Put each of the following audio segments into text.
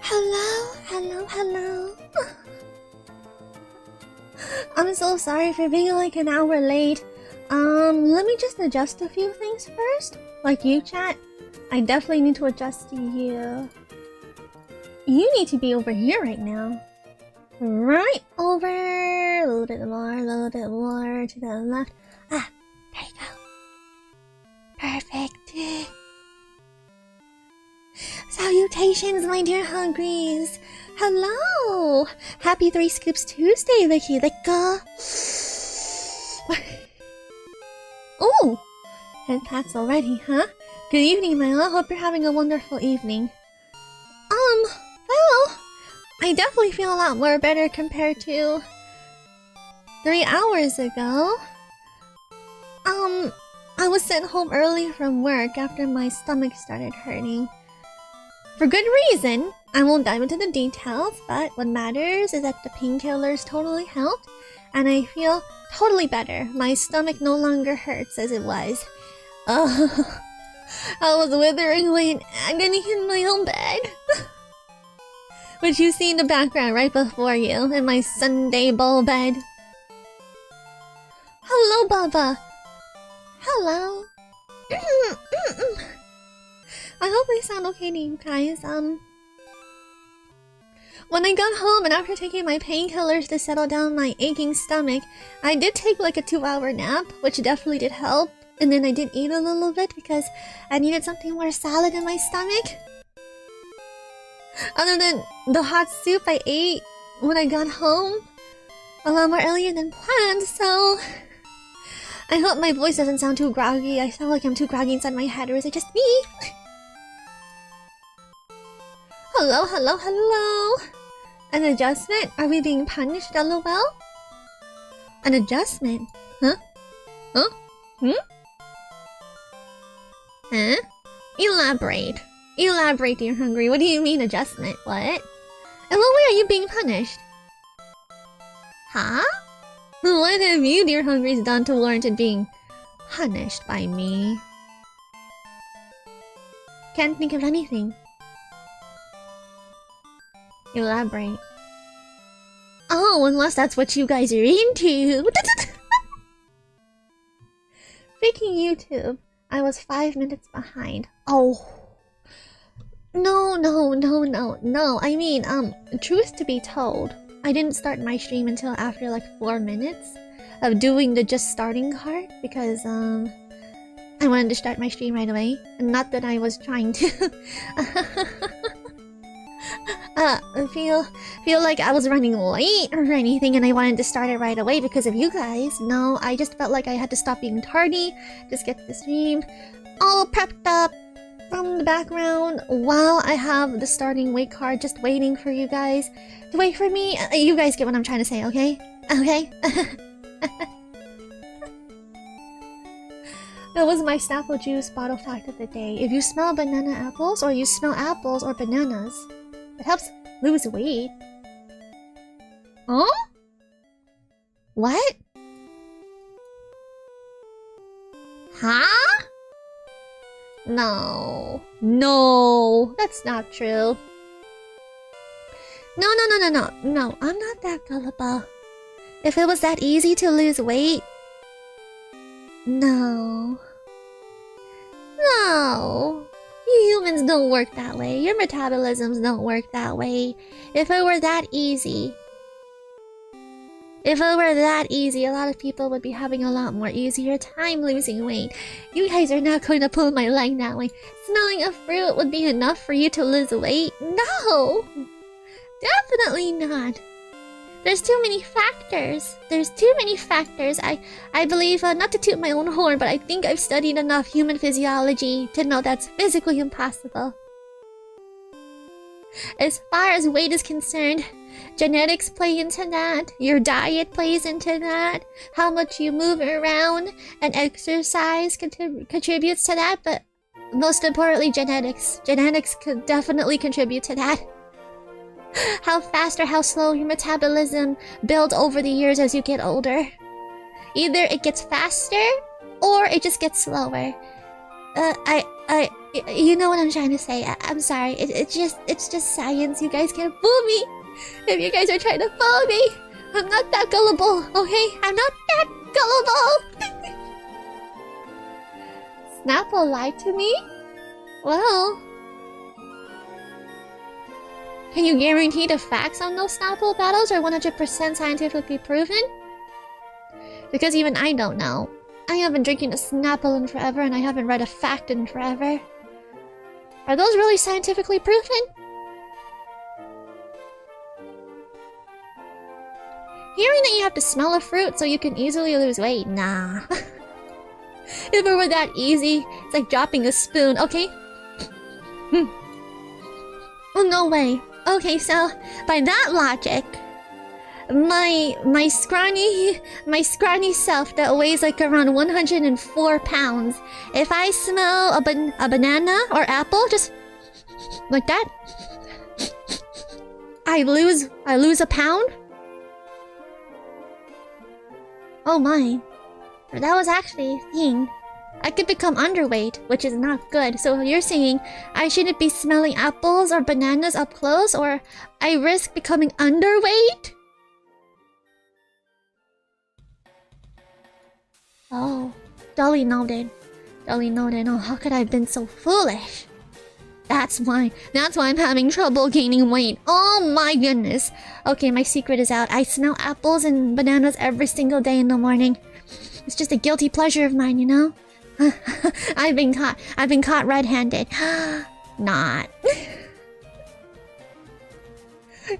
Hello. I'm so sorry for being like an hour late. Let me just adjust a few things first. Like you, chat. I definitely need to adjust you. You need to be over here right now. Right over. A little bit more to the left. Ah, there you go. Perfect. Salutations, my dear hungries. Hello. Happy Threescoopes Tuesday, Licky Licka. Oh, 10 pats already, huh? Good evening, Miella. Hope you're having a wonderful evening. Well, I definitely feel a lot more better compared to 3 hours ago. I was sent home early from work after my stomach started hurting. For good reason. I won't dive into the details, but what matters is that the painkillers totally helped, and I feel totally better. My stomach no longer hurts as it was. I was withering away in agony in my own bed. Which you see in the background right before you, in my Sunday bowl bed. Hello, Baba. Hello. I hope I sound okay to you guys. When I got home and after taking my painkillers to settle down my aching stomach, I did take like a 2-hour nap, which definitely did help. And then I did eat a little bit because I needed something more solid in my stomach. Other than the hot soup I ate when I got home a lot more earlier than planned, so I hope my voice doesn't sound too groggy. I sound like I'm too groggy inside my head, or is it just me? Hello. An adjustment? Are we being punished, lol? An adjustment? Huh? Elaborate. Elaborate, dear hungry. What do you mean adjustment? What? In what way are you being punished? Huh? What have you, dear hungries, done to warrant being punished by me? Can't think of anything. Elaborate. Oh, unless that's what you guys are into. Freaking YouTube. I was 5 minutes behind. Oh. No. I mean, truth to be told, I didn't start my stream until after like 4 minutes of doing the just starting card because, I wanted to start my stream right away. Not that I was trying to. feel like I was running late or anything and I wanted to start it right away because of you guys. No, I just felt like I had to stop being tardy, just get the stream all prepped up from the background while I have the starting wait card just waiting for you guys to wait for me. You guys get what I'm trying to say, okay? Okay? That was my Snapple Juice bottle fact of the day. If you smell banana apples or you smell apples or bananas, it helps lose weight. Huh? What? Huh? No, that's not true. No, I'm not that gullible. If it was that easy to lose weight, no. You humans don't work that way. Your metabolisms don't work that way. If it were that easy, a lot of people would be having a lot more easier time losing weight. You guys are not going to pull my leg that way. Smelling a fruit would be enough for you to lose weight? No! Definitely not. There's too many factors. I believe, not to toot my own horn, but I think I've studied enough human physiology to know that's physically impossible. As far as weight is concerned, genetics play into that, your diet plays into that, how much you move around and exercise contributes to that, but most importantly, genetics. Genetics could definitely contribute to that. How fast or how slow your metabolism builds over the years as you get older. Either it gets faster or it just gets slower. you know what I'm trying to say. I'm sorry. It's just science. You guys can't fool me. If you guys are trying to fool me, I'm not that gullible, okay? I'm not that gullible. Snapple lied to me? Well... Can you guarantee the facts on those Snapple battles are 100% scientifically proven? Because even I don't know. I haven't drinking a Snapple in forever and I haven't read a fact in forever. Are those really scientifically proven? Hearing that you have to smell a fruit so you can easily lose weight, nah. If it were that easy, it's like dropping a spoon, okay? Oh, no way. Okay, so, by that logic, my scrawny self that weighs like around 104 pounds, if I smell a banana or apple, just like that, I lose a pound? Oh my. That was actually a thing. I could become underweight, which is not good. So you're saying I shouldn't be smelling apples or bananas up close, or I risk becoming underweight? Oh, Dolly noted. Dolly noted. Oh, how could I have been so foolish? That's why I'm having trouble gaining weight. Oh my goodness. Okay, my secret is out. I smell apples and bananas every single day in the morning. It's just a guilty pleasure of mine, you know? I've been caught red-handed. Not.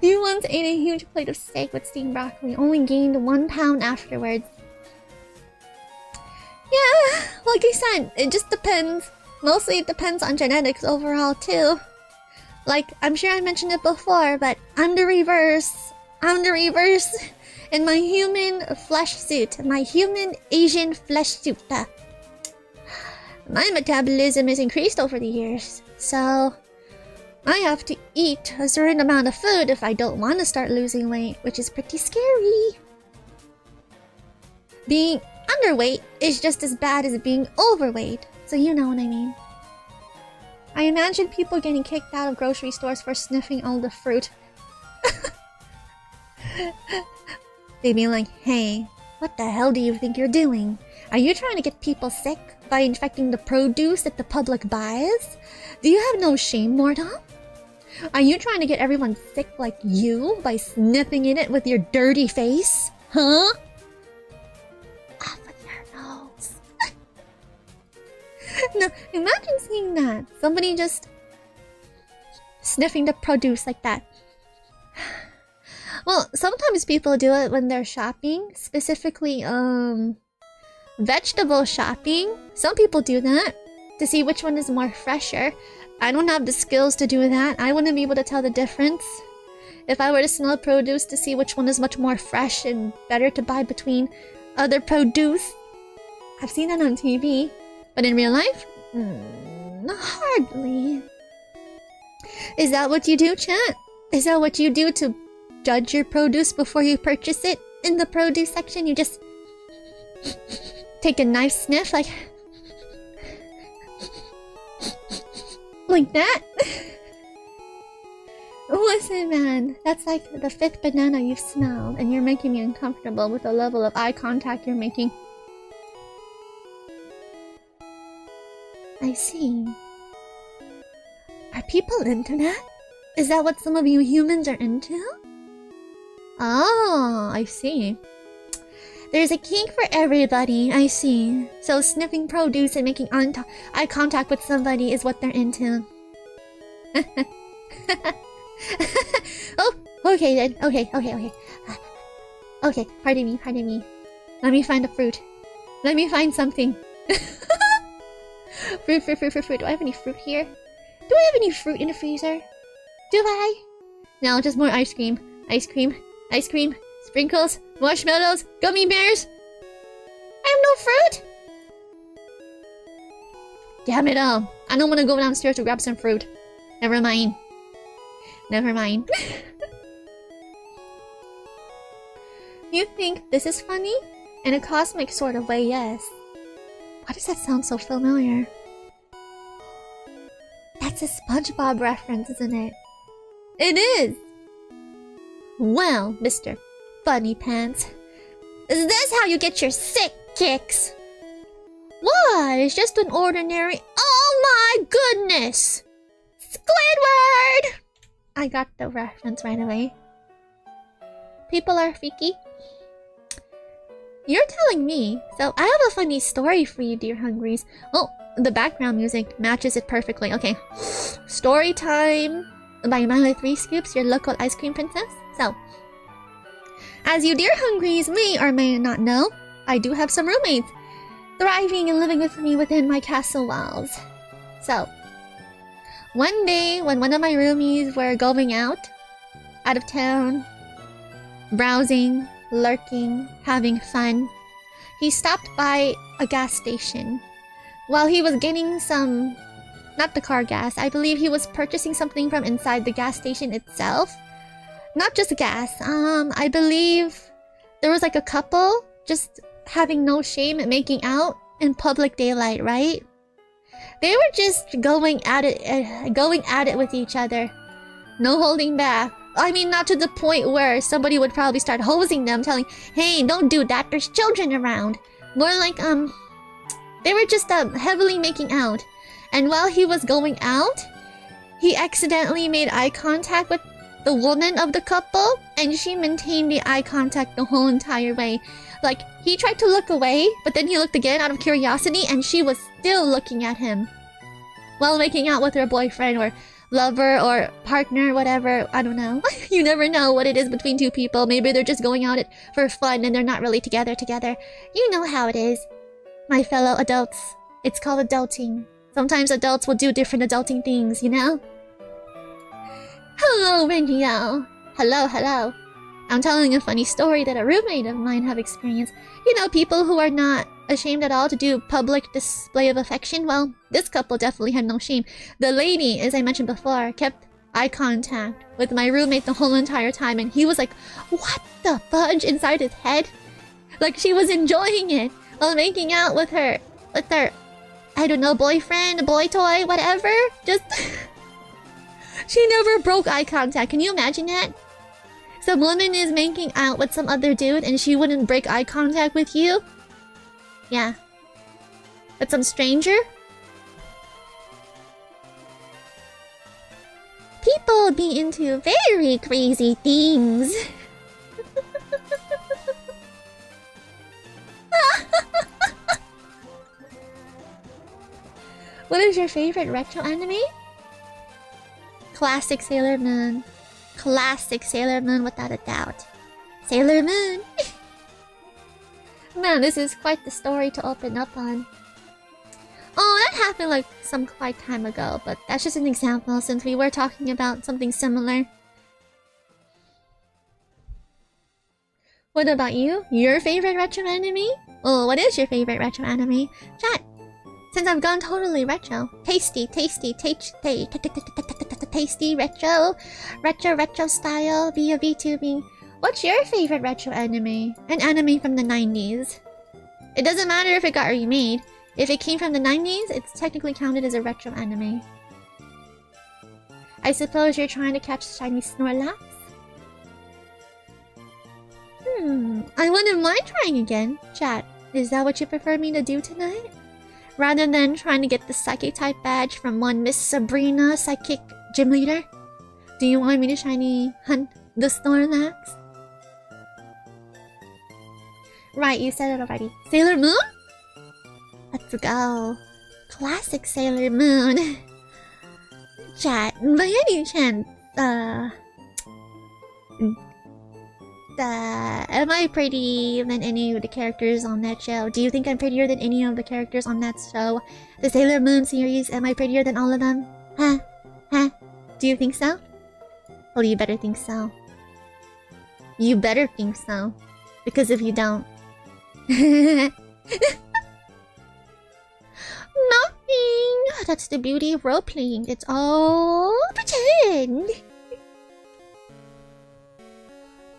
You once ate a huge plate of steak with steamed broccoli, only gained 1 pound afterwards. Yeah, like I said, it just depends. Mostly it depends on genetics overall too. Like, I'm sure I mentioned it before, but I'm the reverse. In my human flesh suit. My human Asian flesh suit. My metabolism is increased over the years, so I have to eat a certain amount of food if I don't want to start losing weight, which is pretty scary. Being underweight is just as bad as being overweight, so you know what I mean. I imagine people getting kicked out of grocery stores for sniffing all the fruit. They'd be like, hey, what the hell do you think you're doing? Are you trying to get people sick by infecting the produce that the public buys? Do you have no shame, Mortal? Are you trying to get everyone sick like you by sniffing in it with your dirty face? Huh? Off with your nose. No, imagine seeing that. Somebody just sniffing the produce like that. Well, sometimes people do it when they're shopping, specifically, vegetable shopping. Some people do that to see which one is more fresher. I don't have the skills to do that. I wouldn't be able to tell the difference. If I were to smell produce to see which one is much more fresh and better to buy between other produce. I've seen that on TV, but in real life, hardly. Is that what you do, chat? Is that what you do to judge your produce before you purchase it? In the produce section, you just take a nice sniff, like that? Listen, man, that's like the 5th banana you've smelled, and you're making me uncomfortable with the level of eye contact you're making. I see. Are people into that? Is that what some of you humans are into? Oh, I see. There's a kink for everybody, I see. So sniffing produce and making eye contact with somebody is what they're into. Oh, okay then. Okay. Okay, pardon me. Let me find a fruit. Let me find something. Fruit. Do I have any fruit here? Do I have any fruit in the freezer? Do I? No, just more ice cream. Ice cream. Sprinkles. Marshmallows. Gummy bears. I have no fruit. Damn it all. I don't want to go downstairs to grab some fruit. Never mind. You think this is funny? In a cosmic sort of way, yes. Why does that sound so familiar? That's a SpongeBob reference, isn't it? It is! Well, Mr. Funny Pants, is this how you get your sick kicks? What? It's just an ordinary... Oh my goodness! Squidward! I got the reference right away. People are freaky. You're telling me. So I have a funny story for you, dear hungries. Oh, the background music matches it perfectly. Okay. Story time by my Threescoopes, your local ice cream princess. So, as you dear hungries may or may not know, I do have some roommates thriving and living with me within my castle walls. So, one day when one of my roomies were going out of town, browsing, lurking, having fun, he stopped by a gas station. While he was getting some, not the car gas, I believe he was purchasing something from inside the gas station itself. Not just gas, I believe there was like a couple just having no shame at making out in public daylight, right? They were just going at it with each other. No holding back. I mean, not to the point where somebody would probably start hosing them, telling, hey, don't do that, there's children around. More like, they were just heavily making out. And while he was going out, he accidentally made eye contact with the woman of the couple, and she maintained the eye contact the whole entire way. Like, he tried to look away, but then he looked again out of curiosity, and she was still looking at him while making out with her boyfriend or lover or partner, whatever. I don't know. You never know what it is between two people. Maybe they're just going out it for fun and they're not really together. You know how it is, my fellow adults. It's called adulting. Sometimes adults will do different adulting things, you know? Hello, Renio. Hello. I'm telling a funny story that a roommate of mine have experienced. You know, people who are not ashamed at all to do public display of affection. Well, this couple definitely had no shame. The lady, as I mentioned before, kept eye contact with my roommate the whole entire time, and he was like, what the fudge, inside his head? Like, she was enjoying it while making out with her, I don't know, boyfriend, boy toy, whatever. Just... She never broke eye contact. Can you imagine that? Some woman is making out with some other dude and she wouldn't break eye contact with you? Yeah. But some stranger? People be into very crazy things. What is your favorite retro anime? Classic Sailor Moon. Classic Sailor Moon without a doubt. Sailor Moon! Man, this is quite the story to open up on. Oh, that happened like some quite time ago, but that's just an example since we were talking about something similar. What about you? Your favorite retro anime? Oh, what is your favorite retro anime? Chat! Since I've gone totally retro. Tasty retro style via VTubing. What's your favorite retro anime? An anime from the 90s. It doesn't matter if it got remade. If it came from the 90s, it's technically counted as a retro anime. I suppose you're trying to catch Chinese Snorlax? I wouldn't mind trying again. Chat, is that what you prefer me to do tonight? Rather than trying to get the Psychic type badge from one Miss Sabrina, Psychic Gym Leader? Do you want me to shiny hunt the Snorlax? Right, you said it already. Sailor Moon? Let's go. Classic Sailor Moon. Chat, by any chance, am I prettier than any of the characters on that show? Do you think I'm prettier than any of the characters on that show? The Sailor Moon series, am I prettier than all of them? Huh? Do you think so? Well, you better think so. You better think so. Because if you don't... Nothing! That's the beauty of role-playing. It's all pretend.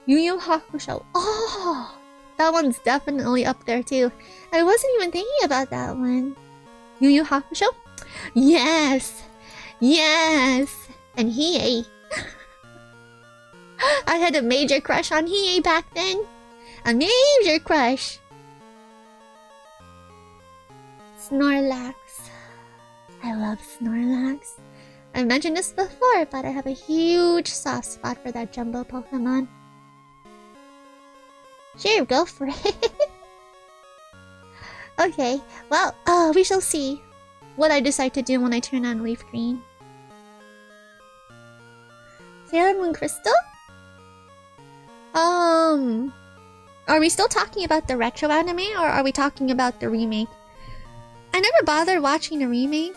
Yu Yu Hakusho. Oh, that one's definitely up there too. I wasn't even thinking about that one. Yu Yu Hakusho? Yes! Yes! And Hiei. I had a major crush on Hiei back then. A major crush. Snorlax. I love Snorlax. I've mentioned this before, but I have a huge soft spot for that jumbo Pokemon. Sure, go for it. Okay, well, we shall see what I decide to do when I turn on Leafgreen. Sailor Moon Crystal? Are we still talking about the retro anime, or are we talking about the remake? I never bothered watching the remake.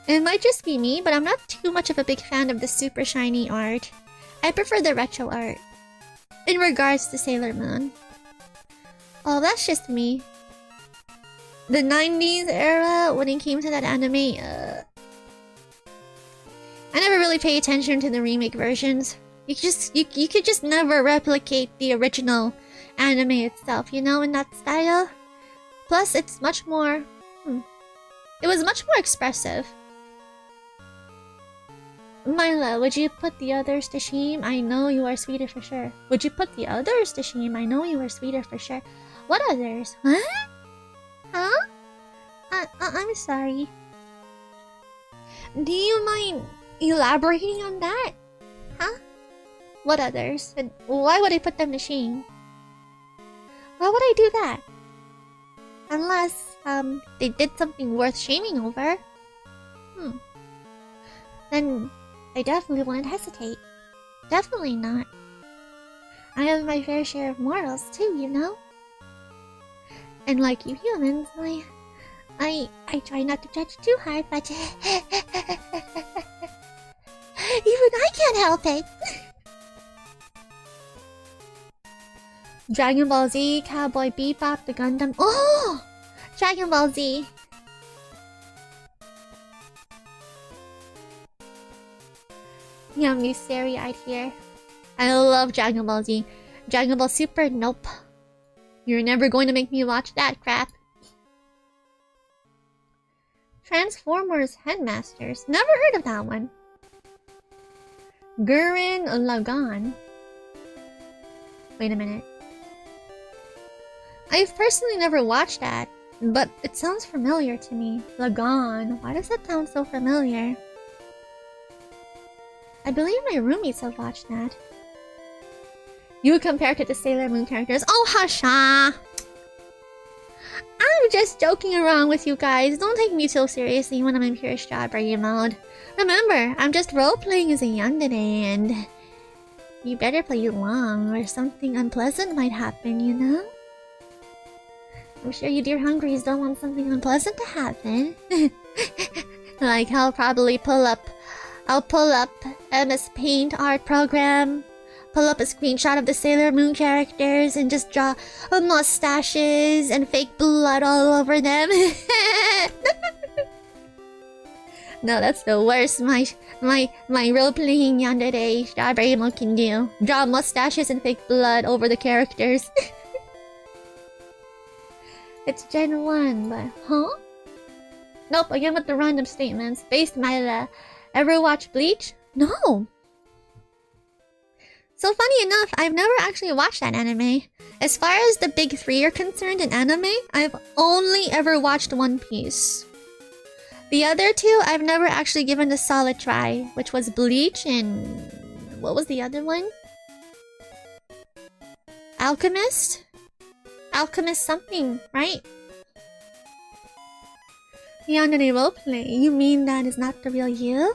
It might just be me, but I'm not too much of a big fan of the super shiny art. I prefer the retro art. In regards to Sailor Moon. Oh, that's just me. The 90s era, when it came to that anime, I never really pay attention to the remake versions. You could just never replicate the original anime itself, you know, in that style. Plus, it's much more... It was much more expressive. Miella, would you put the others to shame? I know you are sweeter for sure. Would you put the others to shame? I know you are sweeter for sure. What others? Huh? Huh? I'm sorry. Do you mind elaborating on that? Huh? What others? And why would I put them to shame? Why would I do that? Unless, they did something worth shaming over. Then I definitely wouldn't hesitate. Definitely not. I have my fair share of morals too, you know? And like you humans, I try not to judge too hard, but even I can't help it. Dragon Ball Z, Cowboy Bebop, the Gundam. Oh! Dragon Ball Z. Yummy, starry-eyed here. I love Dragon Ball Z. Dragon Ball Super? Nope. You're never going to make me watch that crap. Transformers Headmasters. Never heard of that one. Gurren Lagann. Wait a minute. I've personally never watched that, but it sounds familiar to me. Lagann. Why does that sound so familiar? I believe my roommates have watched that. You compare it to the Sailor Moon characters. Oh, Hasha! I'm just joking around with you guys. Don't take me so seriously when I'm in pure strawberry mode. Remember, I'm just role-playing as a yandere, and you better play along or something unpleasant might happen, you know? I'm sure you dear hungries don't want something unpleasant to happen. Like I'll pull up MS Paint art program, pull up a screenshot of the Sailor Moon characters and just draw mustaches and fake blood all over them. No, that's the worst my role-playing yandere strawberry mode can do. Draw mustaches and fake blood over the characters. It's Gen 1, but huh? Nope, again with the random statements. Based Miella. Ever watch Bleach? No! So funny enough, I've never actually watched that anime. As far as the big three are concerned in anime, I've only ever watched One Piece. The other two, I've never actually given a solid try, which was Bleach and... what was the other one? Alchemist? Alchemist something, right? Yandere roleplay, you mean that is not the real you?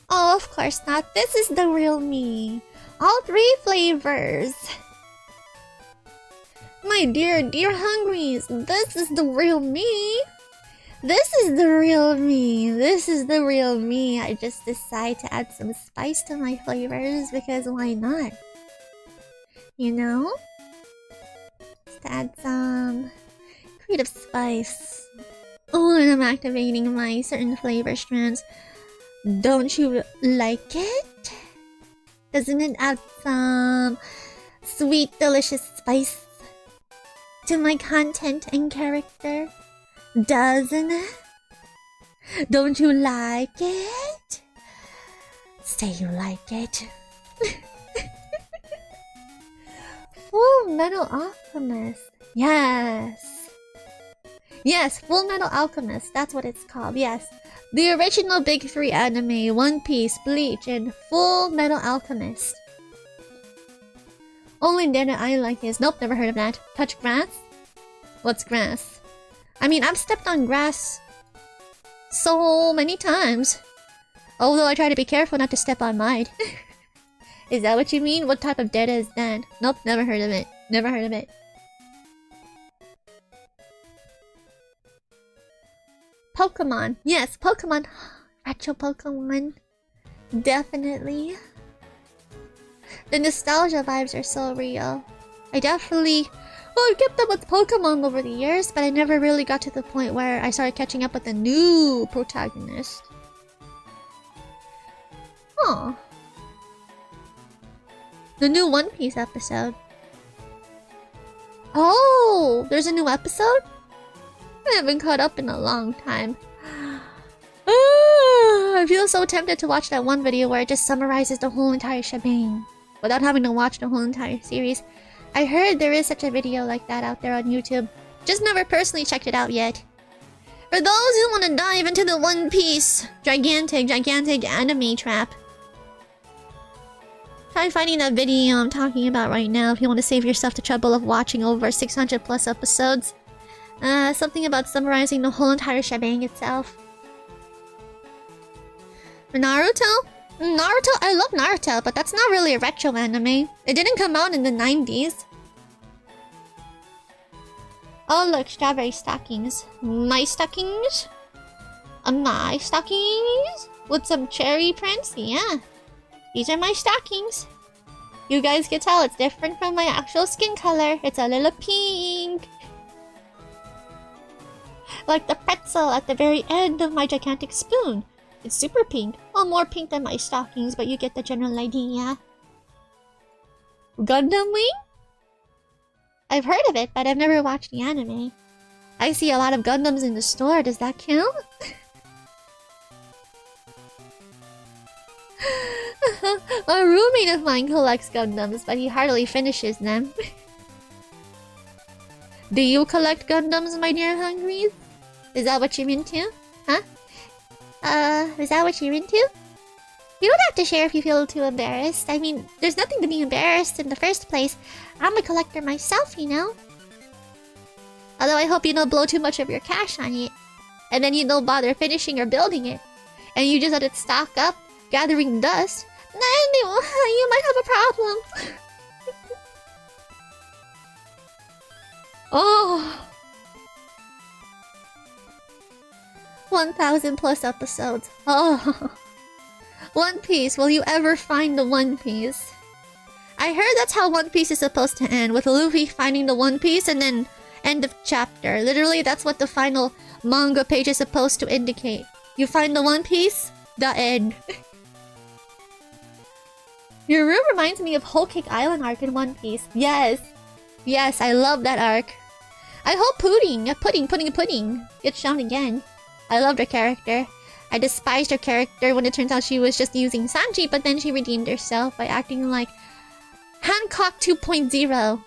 Oh, of course not. This is the real me. All three flavors. My dear hungries, this is the real me. This is the real me. This is the real me. I just decide to add some spice to my flavors because why not? You know? Just add some creative spice. Oh, and I'm activating my certain flavor strands. Don't you like it? Doesn't it add some sweet, delicious spice to my content and character? Doesn't it? Don't you like it? Say you like it. Full Metal Alchemist. Yes. Yes, Full Metal Alchemist. That's what it's called. Yes. The original big three anime, One Piece, Bleach, and Full Metal Alchemist. Only Dead I like is... Nope, never heard of that. Touch grass? What's grass? I mean, I've stepped on grass so many times. Although I try to be careful not to step on mud. Is that what you mean? What type of data is that? Nope, never heard of it. Never heard of it. Pokemon. Yes, Pokemon. Retro Pokemon. Definitely. The nostalgia vibes are so real. I definitely... Well, I kept up with Pokemon over the years, but I never really got to the point where I started catching up with a new protagonist. Huh. The new One Piece episode. Oh! There's a new episode? I haven't caught up in a long time. I feel so tempted to watch that one video where it just summarizes the whole entire shebang without having to watch the whole entire series. I heard there is such a video like that out there on YouTube. Just never personally checked it out yet. For those who want to dive into the One Piece gigantic anime trap, try finding that video I'm talking about right now if you want to save yourself the trouble of watching over 600 plus episodes. Something about summarizing the whole entire shebang itself. Naruto? Naruto? I love Naruto, but that's not really a retro anime. It didn't come out in the 90s. Oh look, strawberry stockings. My stockings? My stockings? With some cherry prints? Yeah. These are my stockings. You guys can tell it's different from my actual skin color. It's a little pink. Like the pretzel at the very end of my gigantic spoon. It's super pink. Well, more pink than my stockings, but you get the general idea. Gundam Wing? I've heard of it, but I've never watched the anime. I see a lot of Gundams in the store. Does that count? A roommate of mine collects Gundams, but he hardly finishes them. Do you collect Gundams, my dear Hungries? Is that what you're into? Huh? Is that what you're into? You don't have to share if you feel too embarrassed. I mean, there's nothing to be embarrassed in the first place. I'm a collector myself, you know? Although I hope you don't blow too much of your cash on it. And then you don't bother finishing or building it. And you just let it stock up, gathering dust. Then you might have a problem. Oh... 1,000 plus episodes. Oh. One Piece. Will you ever find the One Piece? I heard that's how One Piece is supposed to end, with Luffy finding the One Piece and then end of chapter. Literally, that's what the final manga page is supposed to indicate. You find the One Piece, the end. Your room reminds me of Whole Cake Island arc in One Piece. Yes. Yes, I love that arc. I hope Pudding gets shown again. I loved her character. I despised her character when it turns out she was just using Sanji, but then she redeemed herself by acting like Hancock 2.0.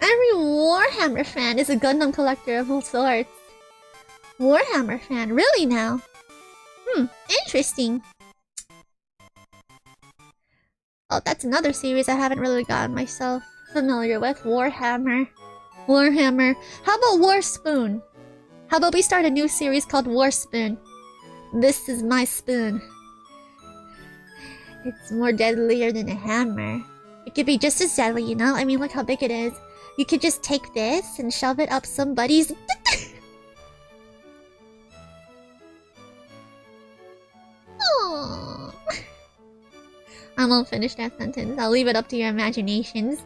Every Warhammer fan is a Gundam collector of all sorts. Warhammer fan? Really now? Interesting. Oh, that's another series I haven't really gotten myself familiar with. Warhammer. Warhammer. How about War Spoon? How about we start a new series called War Spoon? This is my spoon. It's more deadlier than a hammer. It could be just as deadly, you know? I mean, look how big it is. You could just take this and shove it up somebody's... Aww. I won't finish that sentence. I'll leave it up to your imaginations.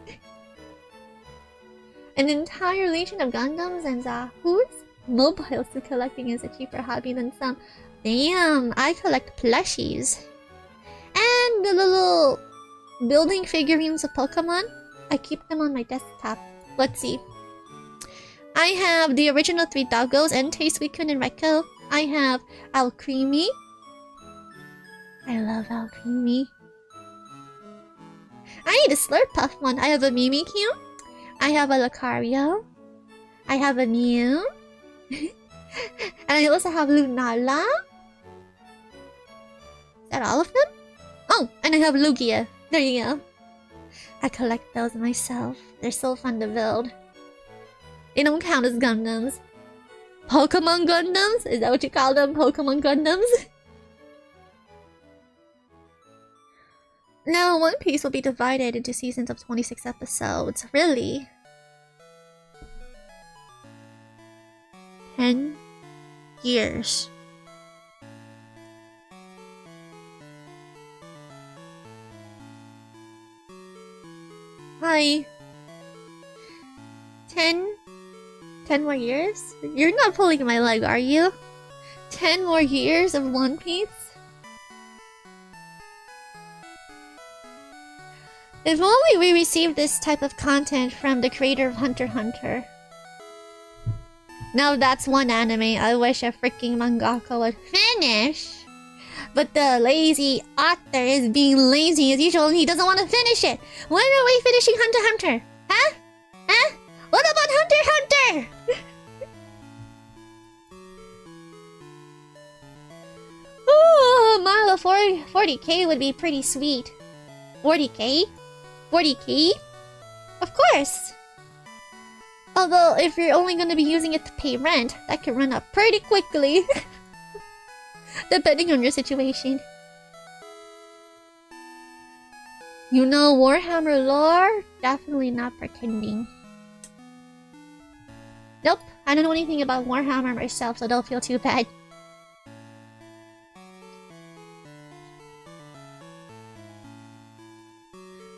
An entire legion of Gundams and Zahoos? Mobiles to collecting is a cheaper hobby than some. Damn, I collect plushies. And the little building figurines of Pokemon. I keep them on my desktop. Let's see. I have the original 3 doggos and Suicune and Reiko. I have Alcremie. I love Alcremie. I need a Slurpuff one. I have a Mimikyu. I have a Lucario. I have a Mew. And I also have Lunala. Is that all of them? Oh, and I have Lugia. There you go. I collect those myself. They're so fun to build. They don't count as Gundams. Pokemon Gundams? Is that what you call them? Pokemon Gundams? No, One Piece will be divided into seasons of 26 episodes. Really? 10 years. Hi. 10 more years? You're not pulling my leg, are you? 10 more years of One Piece? If only we received this type of content from the creator of Hunter x Hunter. Now that's one anime I wish a freaking mangaka would finish. But the lazy author is being lazy as usual and he doesn't want to finish it. When are we finishing Hunter x Hunter? Huh? Huh? What about Hunter x Hunter? Oh, Miella 40k would be pretty sweet. 40k? 40k? Of course! Although, if you're only gonna be using it to pay rent, that could run up pretty quickly. Depending on your situation. You know Warhammer lore? Definitely not pretending. Nope, I don't know anything about Warhammer myself, so don't feel too bad.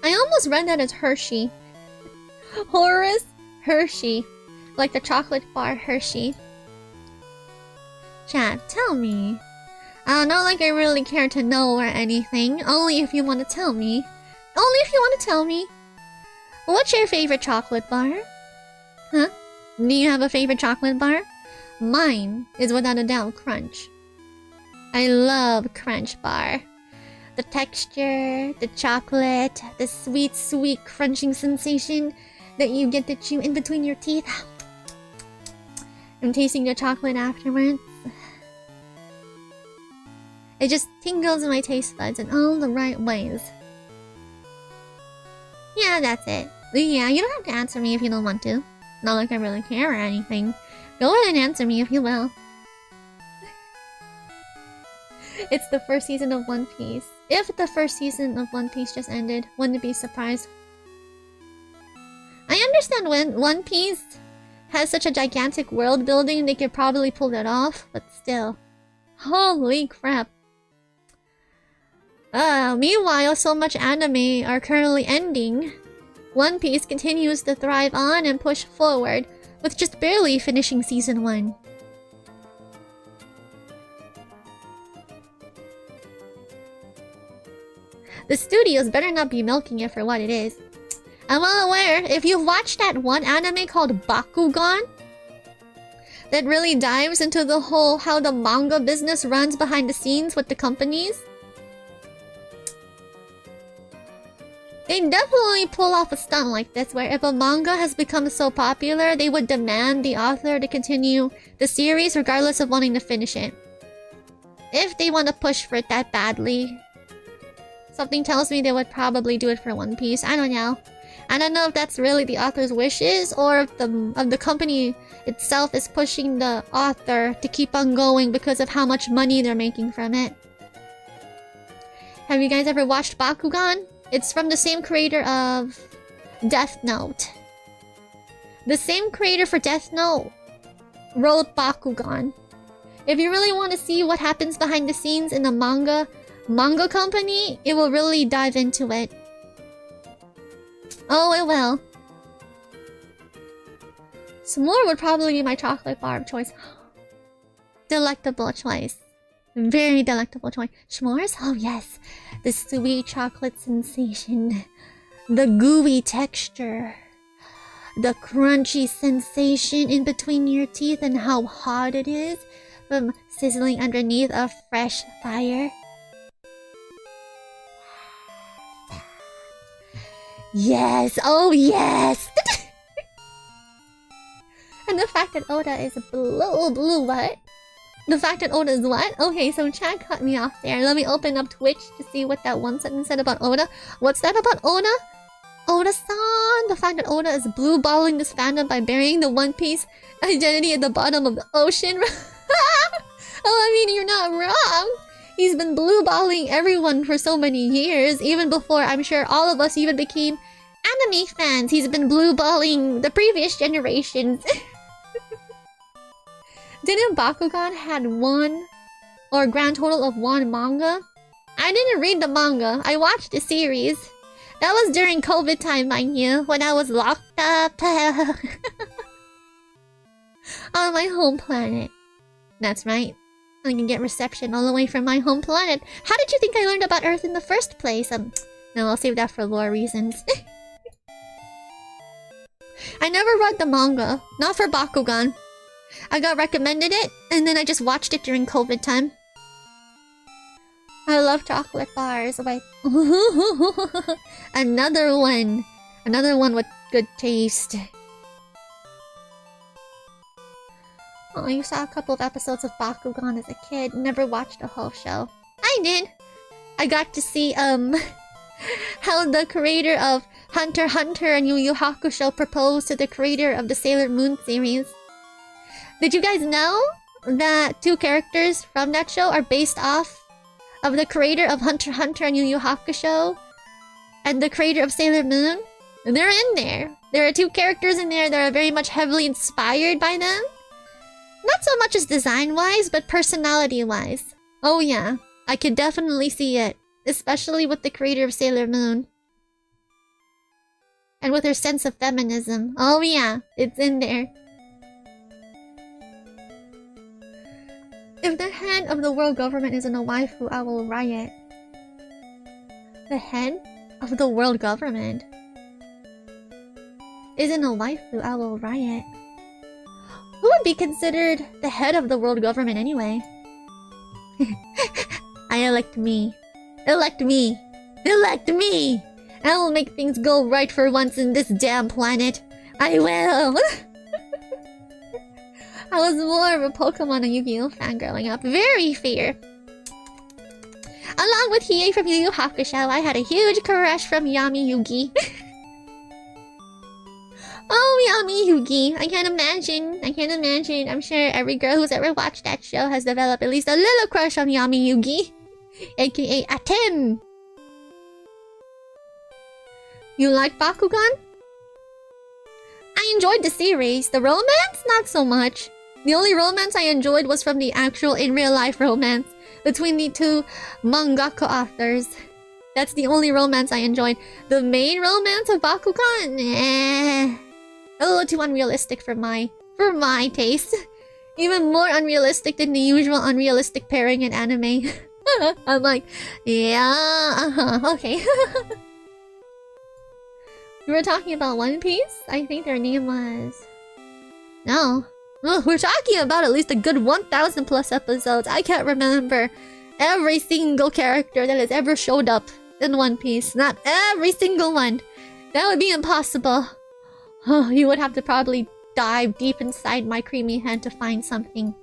I almost read that as Hershey. Horace Hershey. Like the chocolate bar Hershey. Chat, tell me. Not like I really care to know or anything. Only if you want to tell me. Only if you want to tell me. What's your favorite chocolate bar? Huh? Do you have a favorite chocolate bar? Mine is without a doubt Crunch. I love Crunch bar. The texture, the chocolate, the sweet, sweet crunching sensation that you get to chew in between your teeth. And tasting the chocolate afterwards. It just tingles in my taste buds in all the right ways. Yeah, that's it. Yeah, you don't have to answer me if you don't want to. Not like I really care or anything. Go ahead and answer me if you will. It's the first season of One Piece. If the first season of One Piece just ended, wouldn't be surprised. I understand when One Piece has such a gigantic world building, they could probably pull that off, but still. Holy crap. Meanwhile, so much anime are currently ending. One Piece continues to thrive on and push forward, with just barely finishing season 1. The studios better not be milking it for what it is. I'm well aware, if you've watched that one anime called Bakugan, that really dives into the whole how the manga business runs behind the scenes with the companies, they definitely pull off a stunt like this where if a manga has become so popular, they would demand the author to continue the series regardless of wanting to finish it. If they want to push for it that badly. Something tells me they would probably do it for One Piece. I don't know. I don't know if that's really the author's wishes or if the company itself is pushing the author to keep on going because of how much money they're making from it. Have you guys ever watched Bakugan? It's from the same creator of Death Note. The same creator for Death Note wrote Bakugan. If you really want to see what happens behind the scenes in a manga company, it will really dive into it. Oh, it will. S'more would probably be my chocolate bar of choice. Delectable choice. Very delectable choice. S'mores? Oh yes. The sweet chocolate sensation. The gooey texture. The crunchy sensation in between your teeth and how hot it is from sizzling underneath a fresh fire. Yes! Oh yes! And the fact that Oda is blue what? The fact that Oda is what? Okay, so chat cut me off there. Let me open up Twitch to see what that one sentence said about Oda. What's that about Oda? Oda-san! The fact that Oda is blue-balling this fandom by burying the One Piece identity at the bottom of the ocean. Oh, I mean, you're not wrong. He's been blue-balling everyone for so many years. Even before, I'm sure, all of us even became anime fans. He's been blue-balling the previous generations. Didn't Bakugan had one, or a grand total of one manga? I didn't read the manga. I watched the series. That was during COVID time, mind you, when I was locked up on my home planet. That's right. I can get reception all the way from my home planet. How did you think I learned about Earth in the first place? No, I'll save that for lore reasons. I never read the manga. Not for Bakugan. I got recommended it, and then I just watched it during COVID time. I love chocolate bars. Wait. Another one. Another one with good taste. Oh, I saw a couple of episodes of Bakugan as a kid. Never watched the whole show. I did. I got to see, how the creator of Hunter x Hunter and Yu Yu Hakusho proposed to the creator of the Sailor Moon series. Did you guys know that two characters from that show are based off of the creator of Hunter x Hunter and Yu Yu Hakusho and the creator of Sailor Moon? They're in there. There are two characters in there that are very much heavily inspired by them. Not so much as design-wise, but personality-wise. Oh yeah, I could definitely see it. Especially with the creator of Sailor Moon. And with her sense of feminism. Oh yeah, it's in there. If the head of the world government isn't a waifu, I will riot. The head of the world government isn't a waifu, I will riot. Who would be considered the head of the world government anyway? I elect me. Elect me! Elect me! I will make things go right for once in this damn planet. I will! I was more of a Pokemon and Yu-Gi-Oh fan growing up. Very fair. Along with Hiei from Yu Yu Hakusho, I had a huge crush from Yami Yugi. Oh, Yami Yugi. I can't imagine. I can't imagine. I'm sure every girl who's ever watched that show has developed at least a little crush on Yami Yugi. AKA Atem. You like Bakugan? I enjoyed the series. The romance? Not so much. The only romance I enjoyed was from the actual in real life romance between the two mangaka authors. That's the only romance I enjoyed. The main romance of Bakugan? A little too unrealistic for my taste. Even more unrealistic than the usual unrealistic pairing in anime. I'm like, yeah, okay. We were talking about One Piece? I think their name was... No. Oh, we're talking about at least a good 1,000 plus episodes. I can't remember every single character that has ever showed up in One Piece. Not every single one. That would be impossible. Oh, you would have to probably dive deep inside my creamy head to find something.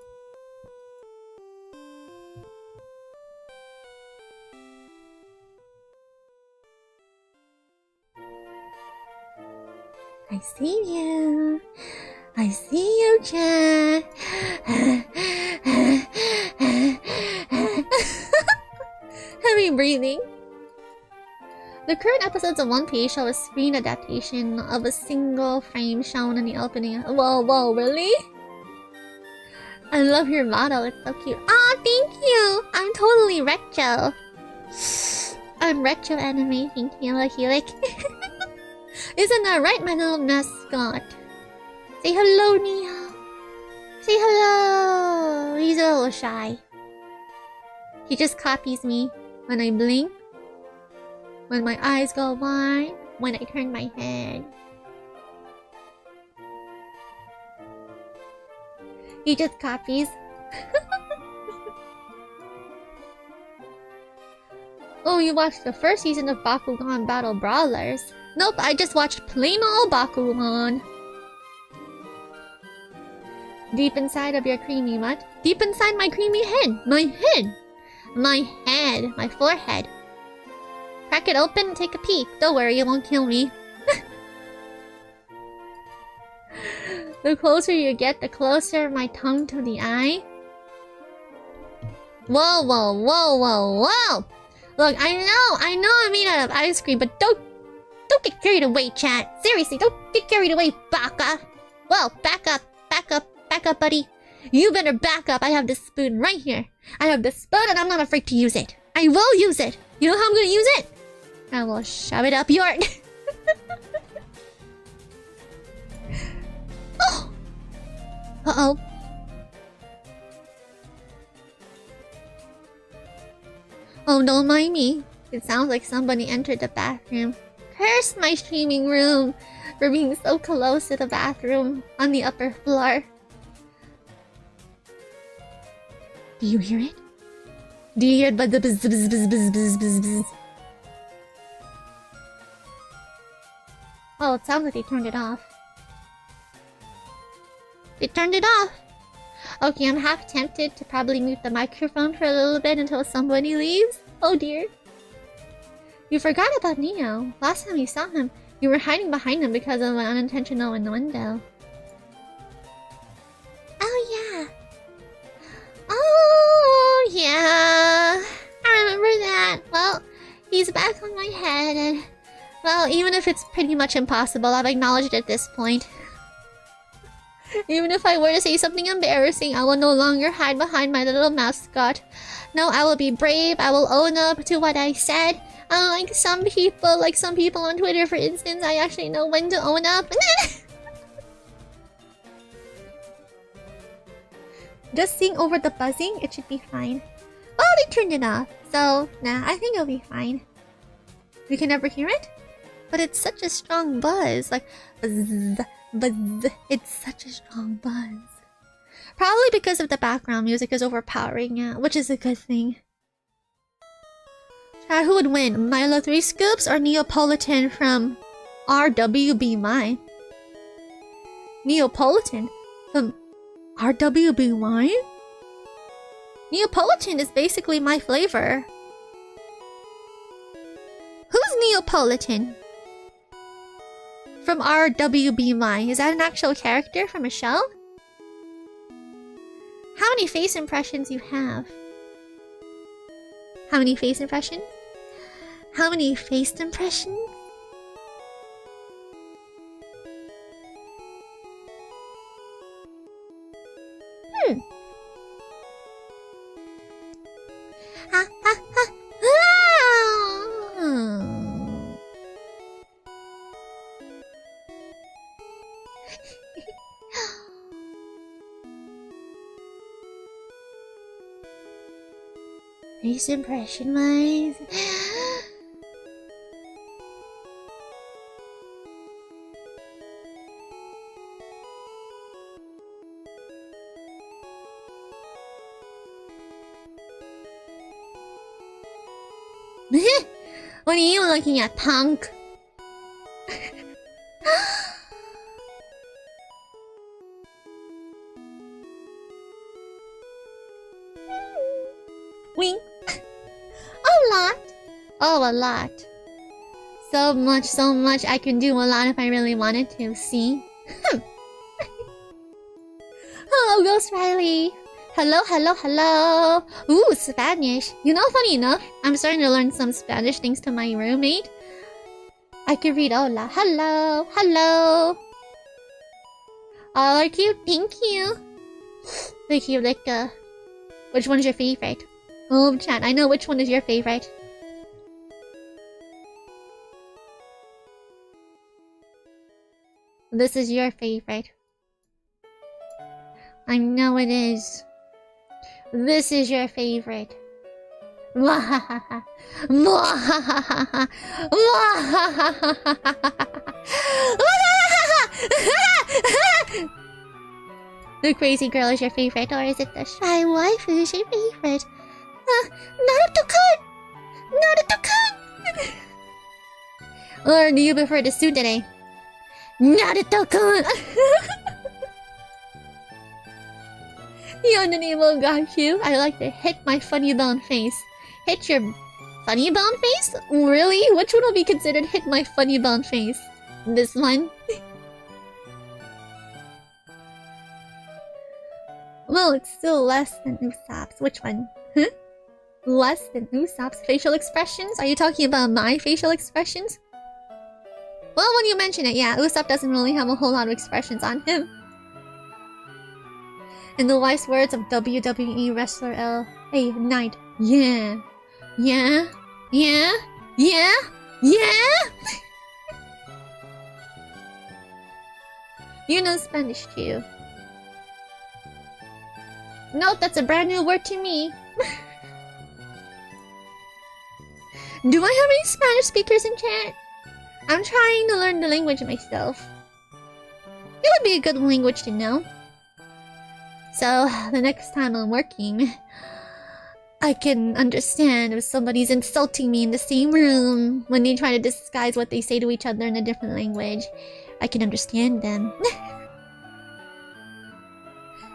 I see you. I see you, chat. Heavy breathing. The current episodes of One Piece show a screen adaptation of a single frame shown in the opening. Whoa, really? I love your model, it's so cute. Aw, thank you! I'm totally retro. I'm retro anime, thank you, Helik. Isn't that right, my little mascot? Say hello, Nia. Say hello. He's a little shy. He just copies me when I blink, when my eyes go wide, when I turn my head. He just copies. Oh, you watched the first season of Bakugan Battle Brawlers? Nope, I just watched plain old Bakugan. Deep inside of your creamy what? Deep inside my creamy head. My head. My head. My forehead. Crack it open and take a peek. Don't worry, it won't kill me. The closer you get, the closer my tongue to the eye. Whoa, whoa, whoa, whoa, whoa! Look, I know I'm made out of ice cream, but don't get carried away, chat. Seriously, don't get carried away, baka. Whoa, back up, buddy. You better back up. I have this spoon right here. I have this spoon and I'm not afraid to use it. I will use it. You know how I'm gonna use it? I will shove it up your... Oh! Uh-oh. Oh, don't mind me. It sounds like somebody entered the bathroom. Curse my streaming room for being so close to the bathroom on the upper floor. Do you hear it? Do you hear it? Buzz, buzz, buzz, buzz, buzz, buzz, buzz, buzz. Oh, it sounds like they turned it off. They turned it off! Okay, I'm half tempted to probably mute the microphone for a little bit until somebody leaves. Oh dear. You forgot about Neo. Last time you saw him, you were hiding behind him because of an unintentional innuendo. Oh yeah. Oh yeah. I remember that. Well, he's back on my head and... Well, even if it's pretty much impossible, I've acknowledged it at this point. Even if I were to say something embarrassing, I will no longer hide behind my little mascot. No, I will be brave. I will own up to what I said. Unlike some people on Twitter, for instance, I actually know when to own up. Just sing over the buzzing, it should be fine. Oh, they turned it off. So, nah, I think it'll be fine. You can never hear it? But it's such a strong buzz. Like, buzz, buzz. It's such a strong buzz. Probably because of the background music is overpowering it, which is a good thing. Who would win? Miella Threescoopes or Neapolitan from RWBY? Neapolitan from RWBY? Neapolitan is basically my flavor. Who's Neapolitan? From RWBY. Is that an actual character from a show? How many face impressions you have? How many face impressions? How many face impressions? Ha ha ha! Face impression wise. What are you looking at, punk? Wink. A lot. Oh, a lot. So much I can do a lot if I really wanted to, see? Hello, Ghost Riley. Hello, hello, hello. Ooh, Spanish. You know, funny enough, I'm starting to learn some Spanish thanks to my roommate. I can read hola, hello, hello. All are cute, thank you. Thank you, like, which one is your favorite? Oh, chat, I know which one is your favorite. This is your favorite. I know it is. This is your favorite. Mwahaha. Mwahaha. Mwahaha. The crazy girl is your favorite, or is it the shy wife who's your favorite? Naruto-kun! Naruto-kun! Or do you prefer the tsundere? Naruto-kun! Yonanimo got you. I like to hit my funny bone face. Hit your funny bone face? Really? Which one will be considered hit my funny bone face? This one? Well, it's still less than Usopp's. Which one? Huh? Less than Usopp's facial expressions? Are you talking about my facial expressions? Well, when you mention it, yeah, Usopp doesn't really have a whole lot of expressions on him. In the wise words of WWE wrestler L.A. Knight, yeah, yeah, yeah, yeah, yeah! You know Spanish too. Nope, that's a brand new word to me. Do I have any Spanish speakers in chat? I'm trying to learn the language myself. It would be a good language to know. So, the next time I'm working, I can understand if somebody's insulting me in the same room when they try to disguise what they say to each other in a different language. I can understand them.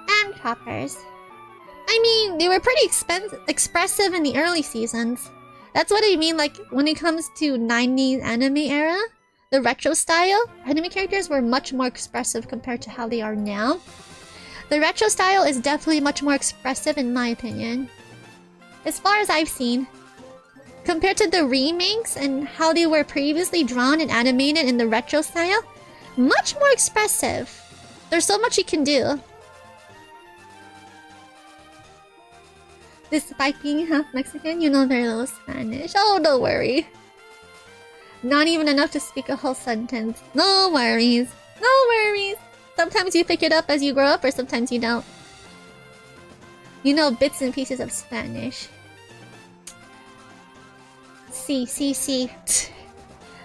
And choppers. I mean, they were pretty expressive in the early seasons. That's what I mean, like, when it comes to 90s anime era, the retro style, anime characters were much more expressive compared to how they are now. The retro style is definitely much more expressive in my opinion. As far as I've seen. Compared to the remakes and how they were previously drawn and animated in the retro style, much more expressive. There's so much you can do. Despite being half Mexican, you know very little Spanish. Oh, don't worry. Not even enough to speak a whole sentence. No worries. No worries. Sometimes you pick it up as you grow up, or sometimes you don't. You know bits and pieces of Spanish. Sí.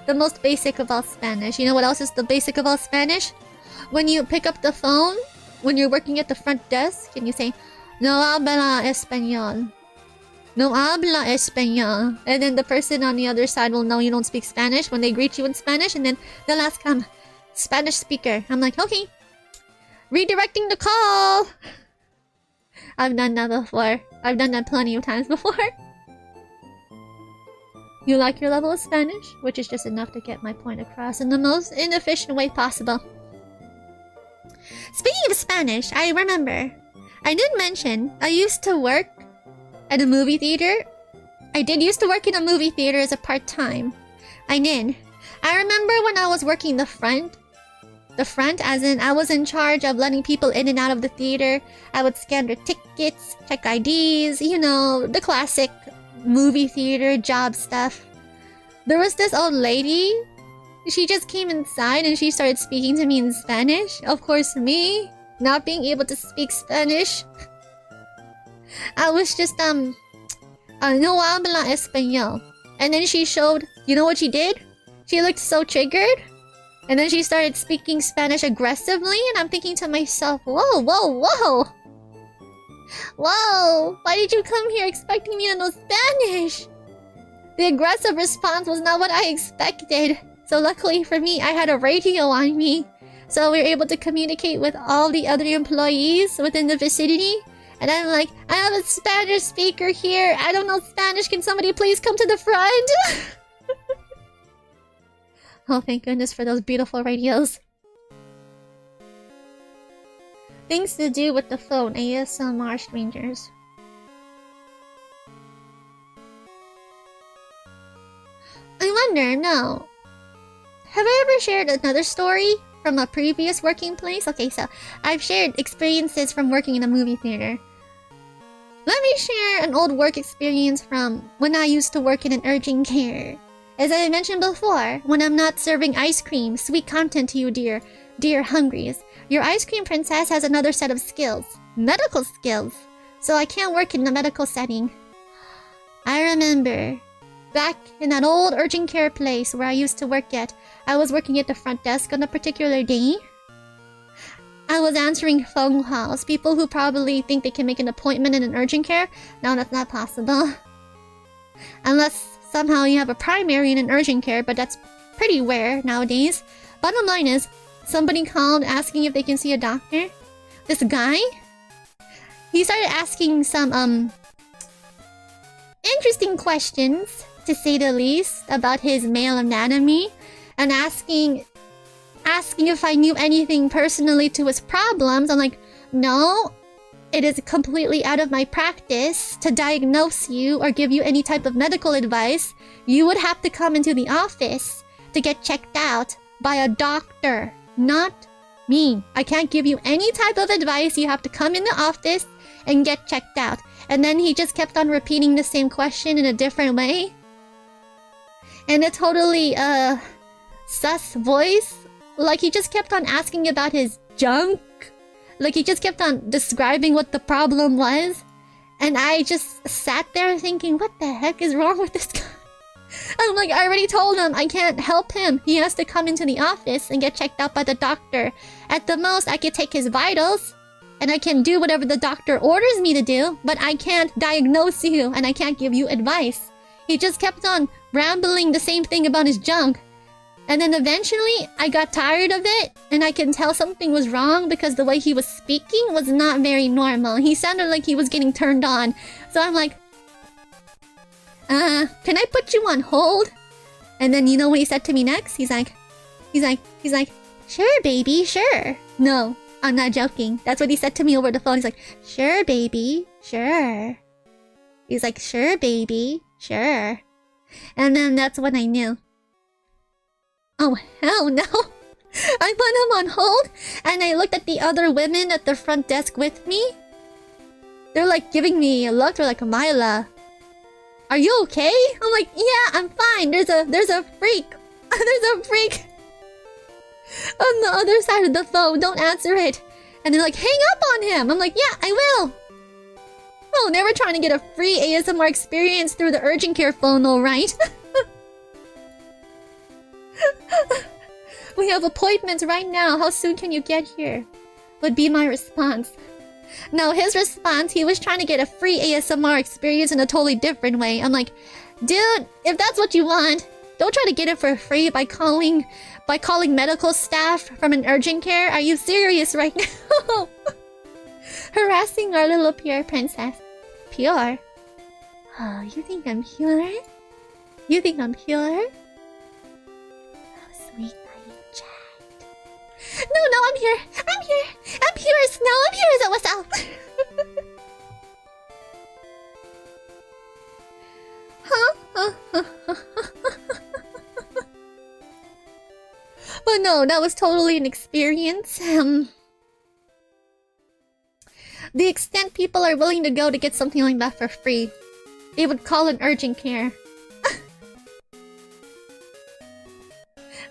The most basic of all Spanish. You know what else is the basic of all Spanish? When you pick up the phone, when you're working at the front desk, and you say, "No habla español." No habla español. And then the person on the other side will know you don't speak Spanish when they greet you in Spanish, and then they'll ask, Spanish speaker. I'm like, okay. Redirecting the call. I've done that before. I've done that plenty of times before. You like your level of Spanish? Which is just enough to get my point across in the most inefficient way possible. Speaking of Spanish, I remember. I did mention I used to work at a movie theater. I did used to work in a movie theater as a part-time. I did. I remember when I was working the front as in I was in charge of letting people in and out of the theater. I would scan their tickets, check IDs, you know, the classic movie theater job stuff. There was this old lady. She just came inside and she started speaking to me in Spanish. Of course, me not being able to speak Spanish, I was just no habla español. And then she showed, you know what she did? She looked so triggered. And then she started speaking Spanish aggressively, and I'm thinking to myself, whoa. Whoa, why did you come here expecting me to know Spanish? The aggressive response was not what I expected. So luckily for me, I had a radio on me. So we were able to communicate with all the other employees within the vicinity. And I'm like, I have a Spanish speaker here. I don't know Spanish. Can somebody please come to the front? Oh, thank goodness for those beautiful radios. Things to do with the phone. ASMR strangers. I wonder, no. Have I ever shared another story from a previous working place? Okay, so I've shared experiences from working in a movie theater. Let me share an old work experience from when I used to work in an urgent care. As I mentioned before, when I'm not serving ice cream, sweet content to you dear hungries, your ice cream princess has another set of skills. Medical skills. So I can't work in the medical setting. I remember back in that old urgent care place where I used to work at, I was working at the front desk on a particular day. I was answering phone calls. People who probably think they can make an appointment in an urgent care. No, that's not possible. Unless somehow you have a primary in an urgent care, but that's pretty rare nowadays. Bottom line is, somebody called asking if they can see a doctor. This guy, he started asking some, interesting questions, to say the least, about his male anatomy, and asking if I knew anything personally to his problems. I'm like, no, it is completely out of my practice to diagnose you or give you any type of medical advice. You would have to come into the office to get checked out by a doctor, not me. I can't give you any type of advice. You have to come in the office and get checked out. And then he just kept on repeating the same question in a different way. And a totally, sus voice. Like, he just kept on asking about his junk. Like, he just kept on describing what the problem was. And I just sat there thinking, what the heck is wrong with this guy? I'm like, I already told him I can't help him. He has to come into the office and get checked out by the doctor. At the most, I could take his vitals. And I can do whatever the doctor orders me to do. But I can't diagnose you and I can't give you advice. He just kept on rambling the same thing about his junk. And then eventually, I got tired of it, and I can tell something was wrong because the way he was speaking was not very normal. He sounded like he was getting turned on. So I'm like, can I put you on hold? And then you know what he said to me next? He's like, sure, baby, sure. No, I'm not joking. That's what he said to me over the phone. He's like, sure, baby, sure. He's like, sure, baby, sure. And then that's when I knew. Oh, hell no. I put him on hold, and I looked at the other women at the front desk with me. They're like giving me a look. They're like, Miella, are you okay? I'm like, yeah, I'm fine. There's a freak. There's a freak on the other side of the phone. Don't answer it. And they're like, hang up on him. I'm like, yeah, I will. Oh, never trying to get a free ASMR experience through the urgent care phone, all right? We have appointments right now. How soon can you get here? Would be my response. No, his response, he was trying to get a free ASMR experience in a totally different way. I'm like, dude, if that's what you want, don't try to get it for free by calling medical staff from an urgent care. Are you serious right now? Harassing our little pure princess. Pure? Oh, you think I'm pure? You think I'm pure? Sweet naive child. No, I'm here. I'm here, Snow. I'm here. Is that what's up? But no, that was totally an experience. The extent people are willing to go to get something like that for free, they would call an urgent care.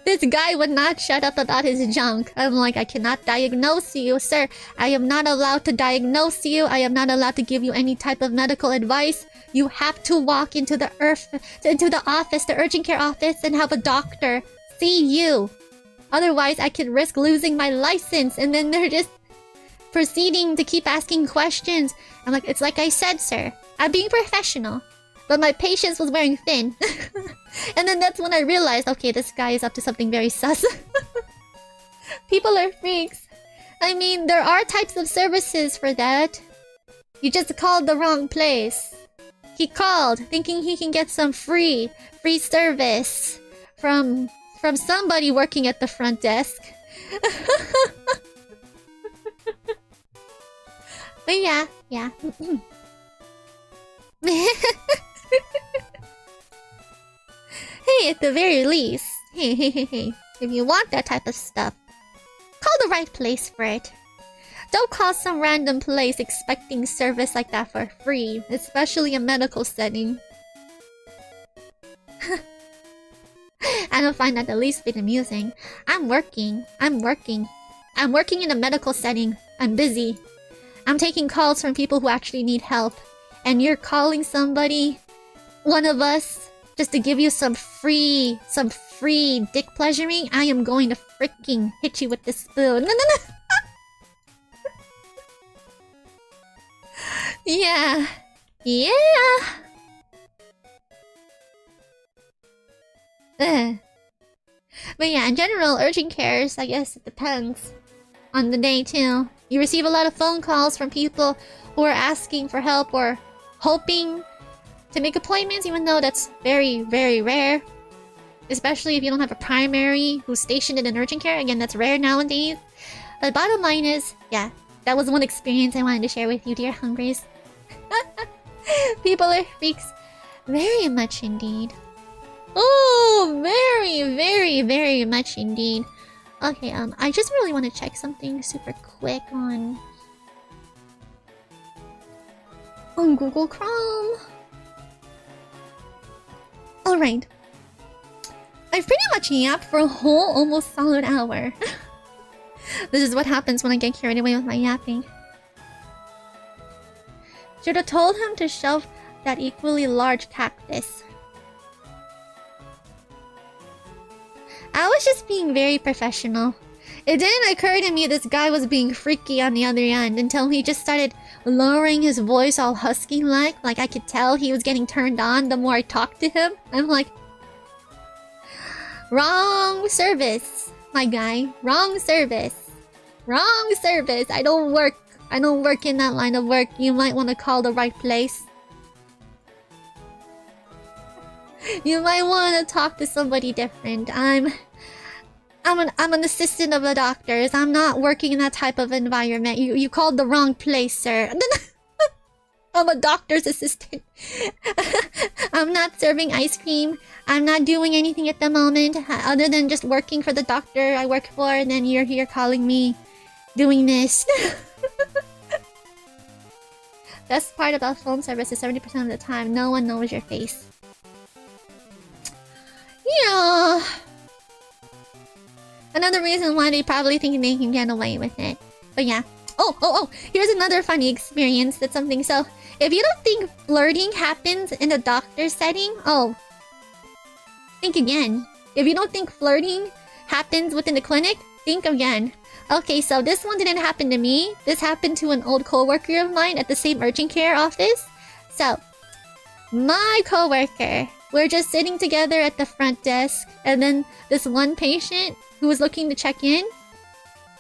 This guy would not shut up about his junk. I'm like, I cannot diagnose you, sir. I am not allowed to diagnose you. I am not allowed to give you any type of medical advice. You have to walk into the office, the urgent care office, and have a doctor see you. Otherwise, I could risk losing my license. And then they're just proceeding to keep asking questions. I'm like, it's like I said, sir. I'm being professional. But my patience was wearing thin. And then that's when I realized, okay, this guy is up to something very sus. People are freaks. I mean, there are types of services for that. You just called the wrong place. He called, thinking he can get some free service from somebody working at the front desk. But yeah. Hey, at the very least, hey, if you want that type of stuff, call the right place for it. Don't call some random place expecting service like that for free, especially a medical setting. I don't find that the least bit amusing. I'm working in a medical setting. I'm busy. I'm taking calls from people who actually need help. And you're calling somebody one of us just to give you some free dick pleasuring, I am going to freaking hit you with this spoon. No, no, no. Yeah. Yeah. But yeah, in general, urgent cares, I guess it depends on the day too. You receive a lot of phone calls from people who are asking for help or hoping to make appointments, even though that's very, very rare. Especially if you don't have a primary who's stationed in an urgent care. Again, that's rare nowadays. But the bottom line is, yeah, that was one experience I wanted to share with you, dear Hungries. People are freaks. Very much indeed. Oh, very, very, very much indeed. Okay, I just really want to check something super quick on Google Chrome. Alright. I've pretty much yapped for a whole almost solid hour. This is what happens when I get carried away with my yapping. Should have told him to shove that equally large cactus. I was just being very professional. It didn't occur to me this guy was being freaky on the other end until he just started lowering his voice all husky-like. Like I could tell he was getting turned on the more I talked to him. I'm like, wrong service, my guy. Wrong service. Wrong service. I don't work in that line of work. You might want to call the right place. You might want to talk to somebody different. I'm an assistant of the doctors. I'm not working in that type of environment. You called the wrong place, sir. I'm a doctor's assistant. I'm not serving ice cream. I'm not doing anything at the moment other than just working for the doctor I work for, and then you're here calling me doing this. Best part about phone service is 70% of the time, no one knows your face. Yeah. Another reason why they probably think they can get away with it. But yeah. Oh, here's another funny experience that's something. So, if you don't think flirting happens in a doctor's setting, think again. If you don't think flirting happens within the clinic, think again. Okay, so this one didn't happen to me. This happened to an old coworker of mine at the same urgent care office. So, my coworker, we're just sitting together at the front desk, and then this one patient who was looking to check in,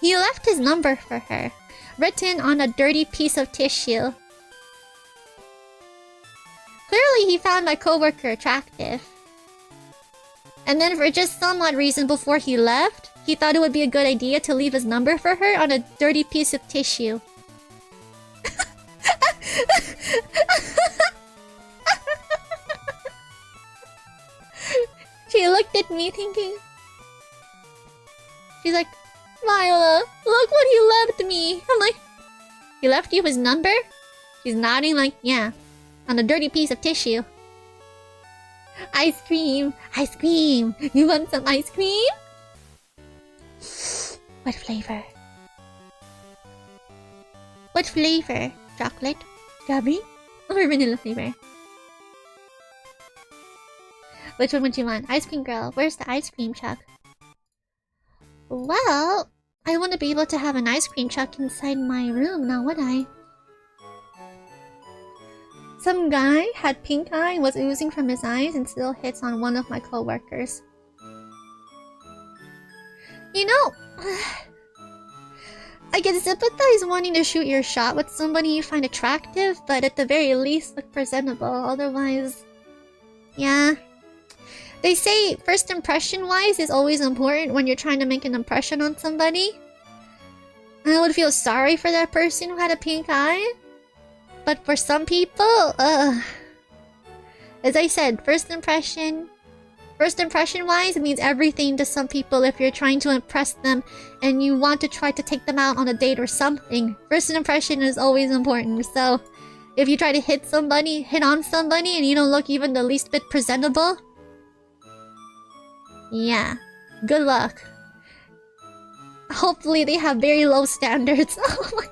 he left his number for her, written on a dirty piece of tissue. Clearly, he found my coworker attractive. And then for just some odd reason before he left, he thought it would be a good idea to leave his number for her on a dirty piece of tissue. She looked at me thinking... She's like, Miella, look what he left me. I'm like, he left you his number? She's nodding like, yeah, on a dirty piece of tissue. Ice cream, ice cream. You want some ice cream? What flavor? What flavor? Chocolate? Strawberry? Or vanilla flavor? Which one would you want? Ice cream girl, where's the ice cream truck? Well, I want to be able to have an ice cream truck inside my room, now would I? Some guy had pink eye, was oozing from his eyes, and still hits on one of my coworkers. You know, I can sympathize wanting to shoot your shot with somebody you find attractive, but at the very least look presentable, otherwise... Yeah. They say first impression-wise is always important when you're trying to make an impression on somebody. I would feel sorry for that person who had a pink eye. But for some people, as I said, first impression-wise means everything to some people if you're trying to impress them and you want to try to take them out on a date or something. First impression is always important, so if you try to hit on somebody and you don't look even the least bit presentable, yeah, good luck. Hopefully they have very low standards. Oh my...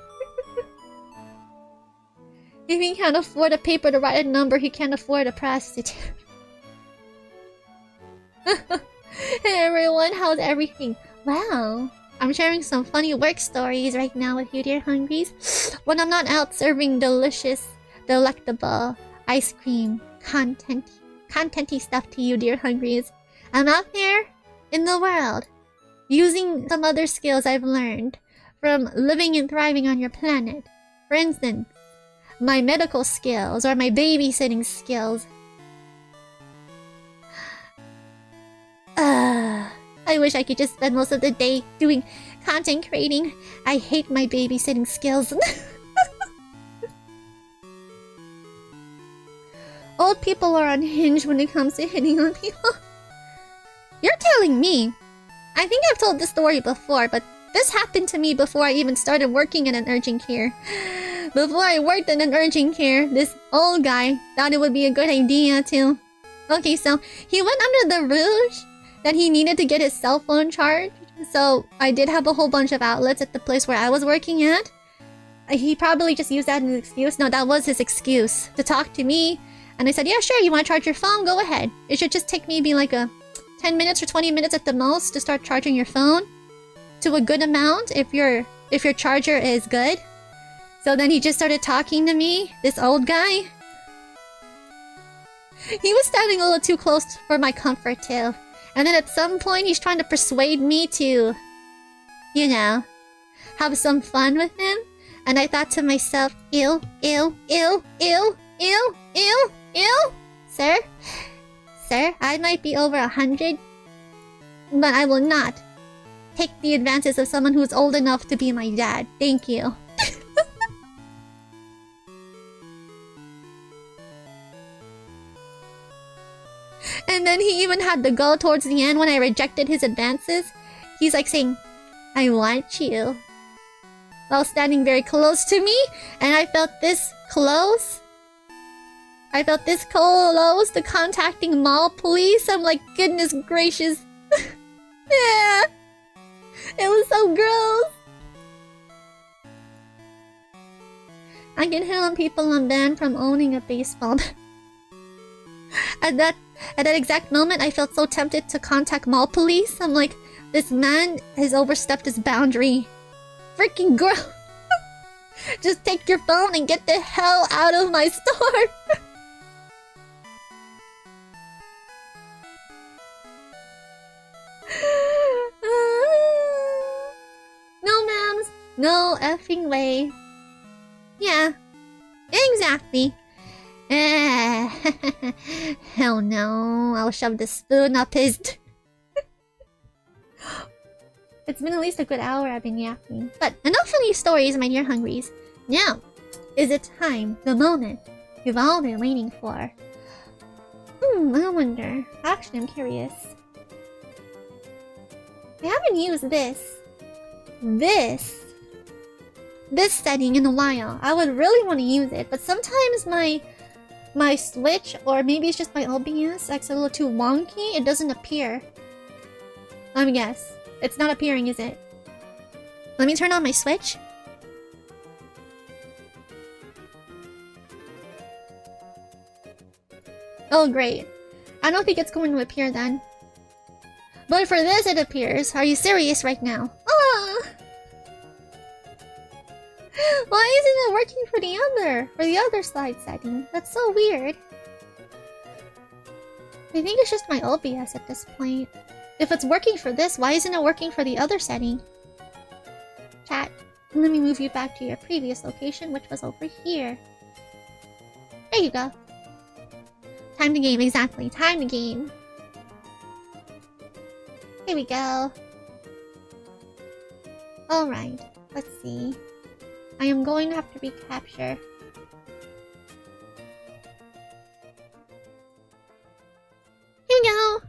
If he can't afford a paper to write a number, he can't afford a prostitute. Hey everyone, how's everything? Wow, I'm sharing some funny work stories right now with you, dear hungries. When I'm not out serving delicious, delectable ice cream contenty stuff to you, dear hungries, I'm out there in the world using some other skills I've learned from living and thriving on your planet. For instance, my medical skills or my babysitting skills. I wish I could just spend most of the day doing content creating. I hate my babysitting skills. Old people are unhinged when it comes to hitting on people. You're telling me. I think I've told this story before, but this happened to me before I even started working in an urgent care. Before I worked in an urgent care, this old guy thought it would be a good idea to... Okay, so he went under the rouge that he needed to get his cell phone charged. So I did have a whole bunch of outlets at the place where I was working at. He probably just used that as an excuse. No, that was his excuse to talk to me. And I said, yeah, sure, you want to charge your phone? Go ahead. It should just take maybe like a 10 minutes or 20 minutes at the most to start charging your phone to a good amount if your charger is good. So then he just started talking to me, this old guy. He was standing a little too close for my comfort too. And then at some point he's trying to persuade me to, you know, have some fun with him. And I thought to myself, ew, ew, ew, ew, ew, ew, ew. Sir, I might be over 100, but I will not take the advances of someone who's old enough to be my dad. Thank you. And then he even had to go towards the end when I rejected his advances. He's like saying, I want you. While standing very close to me. And I felt this close. I felt this close to contacting mall police. I'm like, goodness gracious. Yeah. It was so gross. I can hit on people I'm banned from owning a baseball bat. At that exact moment, I felt so tempted to contact mall police. I'm like, this man has overstepped his boundary. Freaking girl. Just take your phone and get the hell out of my store. No, ma'ams. No effing way. Yeah. Exactly. Hell no. I'll shove the spoon up his... It's been at least a good hour I've been yapping. But enough funny stories, my dear hungries. Now, is it time, the moment you've all been waiting for? I wonder. Actually, I'm curious. I haven't used this setting in a while. I would really want to use it, but sometimes my Switch, or maybe it's just my OBS, acts a little too wonky. It doesn't appear. Let me guess. It's not appearing, is it? Let me turn on my Switch. Oh, great. I don't think it's going to appear then. But for this, it appears. Are you serious right now? Ah! Why isn't it working for the other slide setting? That's so weird. I think it's just my OBS at this point. If it's working for this, why isn't it working for the other setting? Chat, let me move you back to your previous location, which was over here. There you go. Time to game, exactly. Time to game. Here we go. Alright, let's see. I am going to have to recapture. Here we go!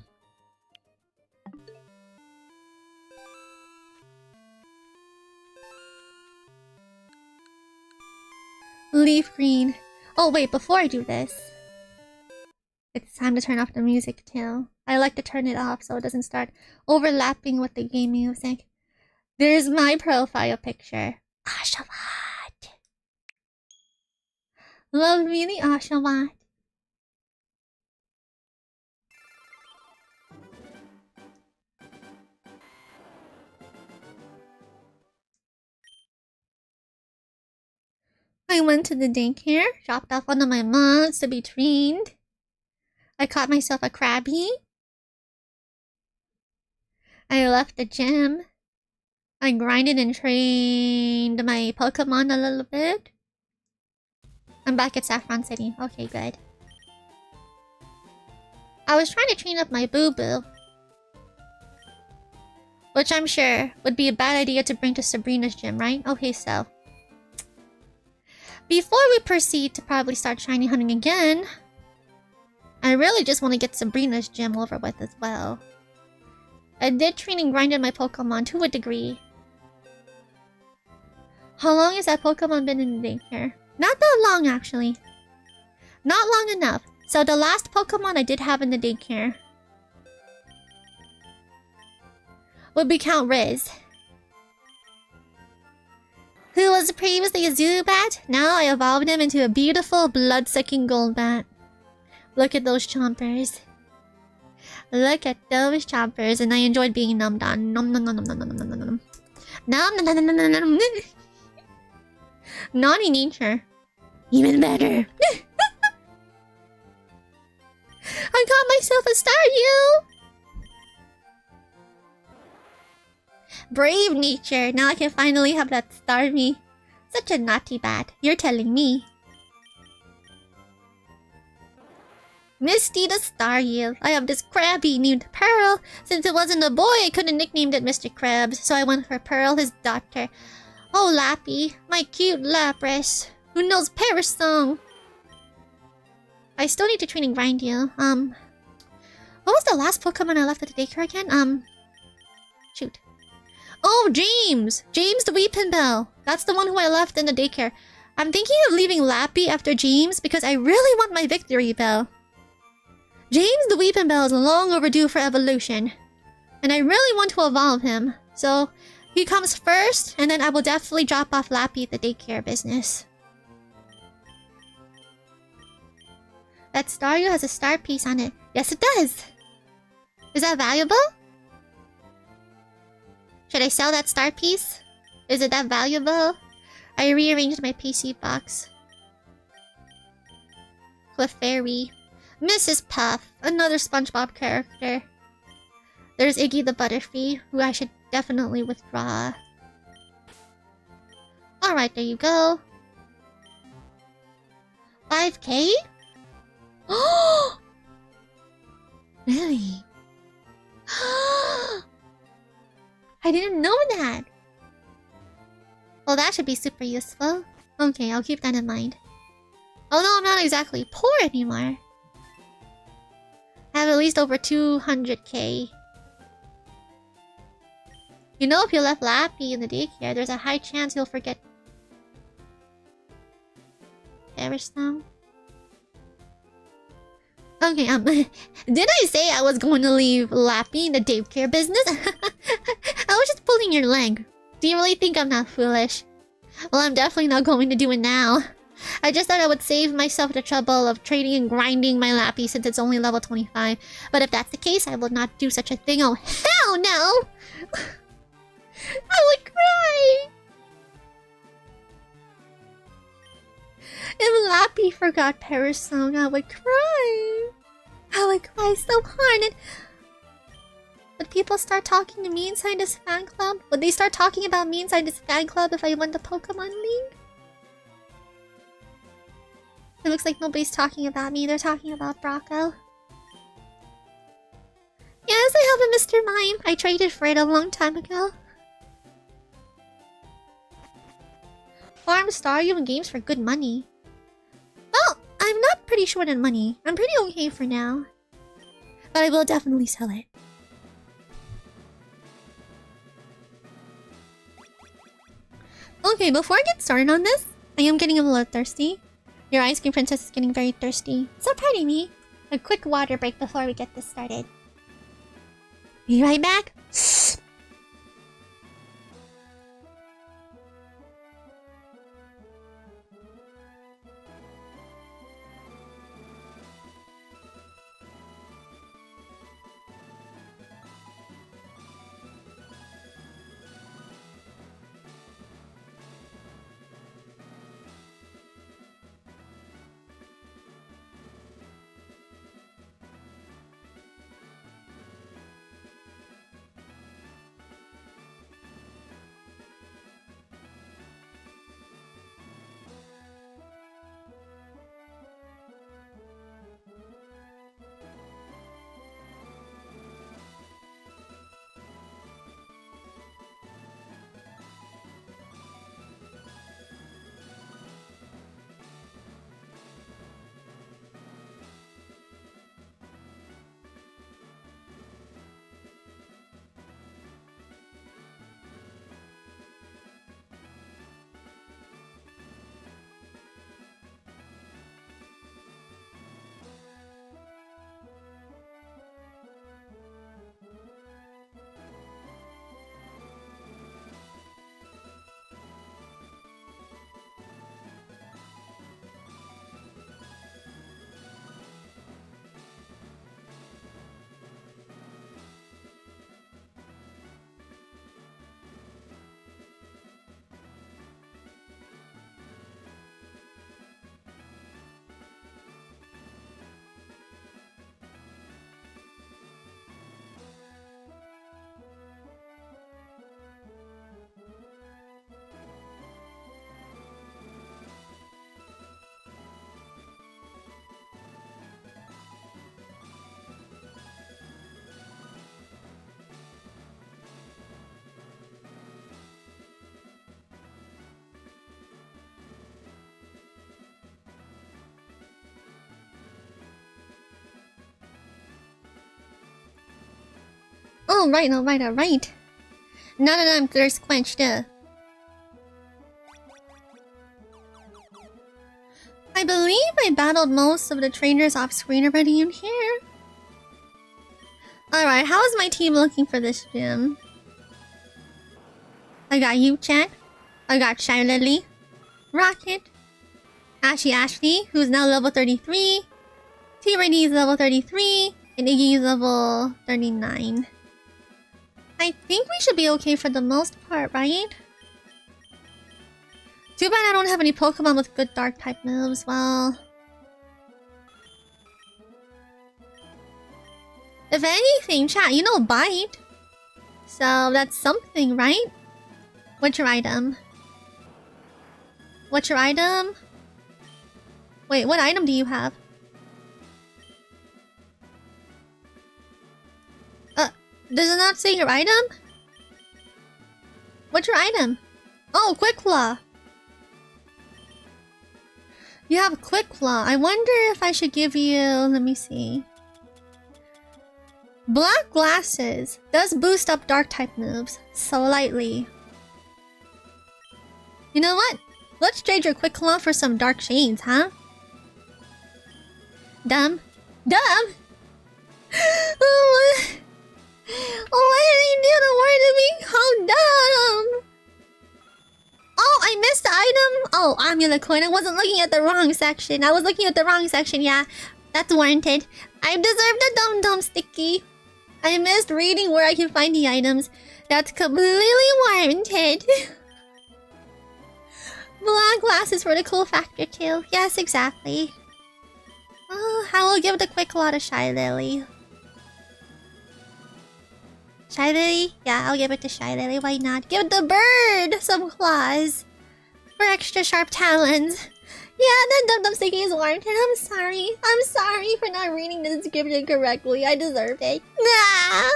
Leafgreen. Oh wait, before I do this, it's time to turn off the music too. I like to turn it off so it doesn't start overlapping with the game music. There's my profile picture. Ashawat. Love really awesome. What? I went to the daycare, dropped off one of my mods to be trained. I caught myself a Krabby. I left the gym. I grinded and trained my Pokemon a little bit. I'm back at Saffron City. Okay, good. I was trying to train up my Boo-Boo, which I'm sure would be a bad idea to bring to Sabrina's gym, right? Okay, so before we proceed to probably start shiny hunting again, I really just want to get Sabrina's gym over with as well. I did train and grinded my Pokemon to a degree. How long has that Pokemon been in the daycare? Not that long, actually. Not long enough. So the last Pokemon I did have in the daycare would be Count Riz, who was previously a Zubat. Now I evolved him into a beautiful blood-sucking Golbat. Look at those chompers. Look at those chompers, and I enjoyed being numbed on. Nom nom nom nom nom nom nom nom nom. Nom nom nom nom nom nom. Naughty nature. Even better. I got myself a Staryu! Brave nature. Now I can finally have that Starmie. Such a naughty bat. You're telling me. Misty the Staryu. I have this Krabby named Pearl. Since it wasn't a boy, I couldn't nickname it Mr. Krabs, so I went for Pearl, his daughter. Oh, Lappy. My cute Lapras. Who knows Paris song? I still need to train and grind you. What was the last Pokemon I left at the daycare again? Shoot. Oh, James! James the Weeping Bell. That's the one who I left in the daycare. I'm thinking of leaving Lappy after James because I really want my Victory Bell. James the Weeping Bell is long overdue for evolution. And I really want to evolve him. So, he comes first, and then I will definitely drop off Lappy at the daycare business. That Staryu has a star piece on it. Yes, it does. Is that valuable? Should I sell that star piece? Is it that valuable? I rearranged my PC box. Clefairy. Mrs. Puff. Another SpongeBob character. There's Iggy the Butterfree, who I should definitely withdraw. Alright, there you go. 5K? Oh! Really? I didn't know that! Well, that should be super useful. Okay, I'll keep that in mind. Although I'm not exactly poor anymore. I have at least over 200k. You know, if you left Lappy in the daycare, there's a high chance you'll forget Perish Song. Okay, did I say I was going to leave Lappy in the daycare business? I was just pulling your leg. Do you really think I'm not foolish? Well, I'm definitely not going to do it now. I just thought I would save myself the trouble of trading and grinding my Lappy since it's only level 25. But if that's the case, I will not do such a thing. Oh, hell no! I would cry! If Lappy forgot Paris song, I would cry. I would cry so hard. And would people start talking to me inside this fan club? Would they start talking about me inside this fan club if I won the Pokemon League? It looks like nobody's talking about me. They're talking about Brocco. Yes, I have a Mr. Mime. I traded for it a long time ago. Farm Staryu in games for good money. Well, I'm not pretty short on money. I'm pretty okay for now. But I will definitely sell it. Okay, before I get started on this, I am getting a little thirsty. Your ice cream princess is getting very thirsty. So pardon me. A quick water break before we get this started. Be right back. Alright. None of them thirst quenched. I believe I battled most of the trainers off screen already in here. Alright, how is my team looking for this gym? I got you, chat. I got Shy Lily, Rocket, Ashley, who's now level 33. T-Ready is level 33. And Iggy is level 39. I think we should be okay for the most part, right? Too bad I don't have any Pokemon with good dark type moves. Well, if anything, chat, you know Bite. So that's something, right? What's your item? What's your item? Wait, what item do you have? Does it not say your item? What's your item? Oh, Quick Claw. You have Quick Claw. I wonder if I should give you... Let me see. Black Glasses does boost up dark type moves slightly. You know what? Let's trade your Quick Claw for some Dark Shades, huh? Dumb. What did he do to word me? How dumb! Oh, I missed the item. Oh, Amulet Coin. I wasn't looking at the wrong section. I was looking at the wrong section. Yeah, that's warranted. I deserved a dum sticky. I missed reading where I can find the items. That's completely warranted. Black glasses for the cool factor too. Yes, exactly. Oh, I will give the Quick Claw to Shy Lily. Shy Lily? Yeah, I'll give it to Shy Lily. Why not? Give the bird some claws for extra sharp talons. Yeah, that dum sticky is warranted. I'm sorry. I'm sorry for not reading the description correctly. I deserve it. Nah.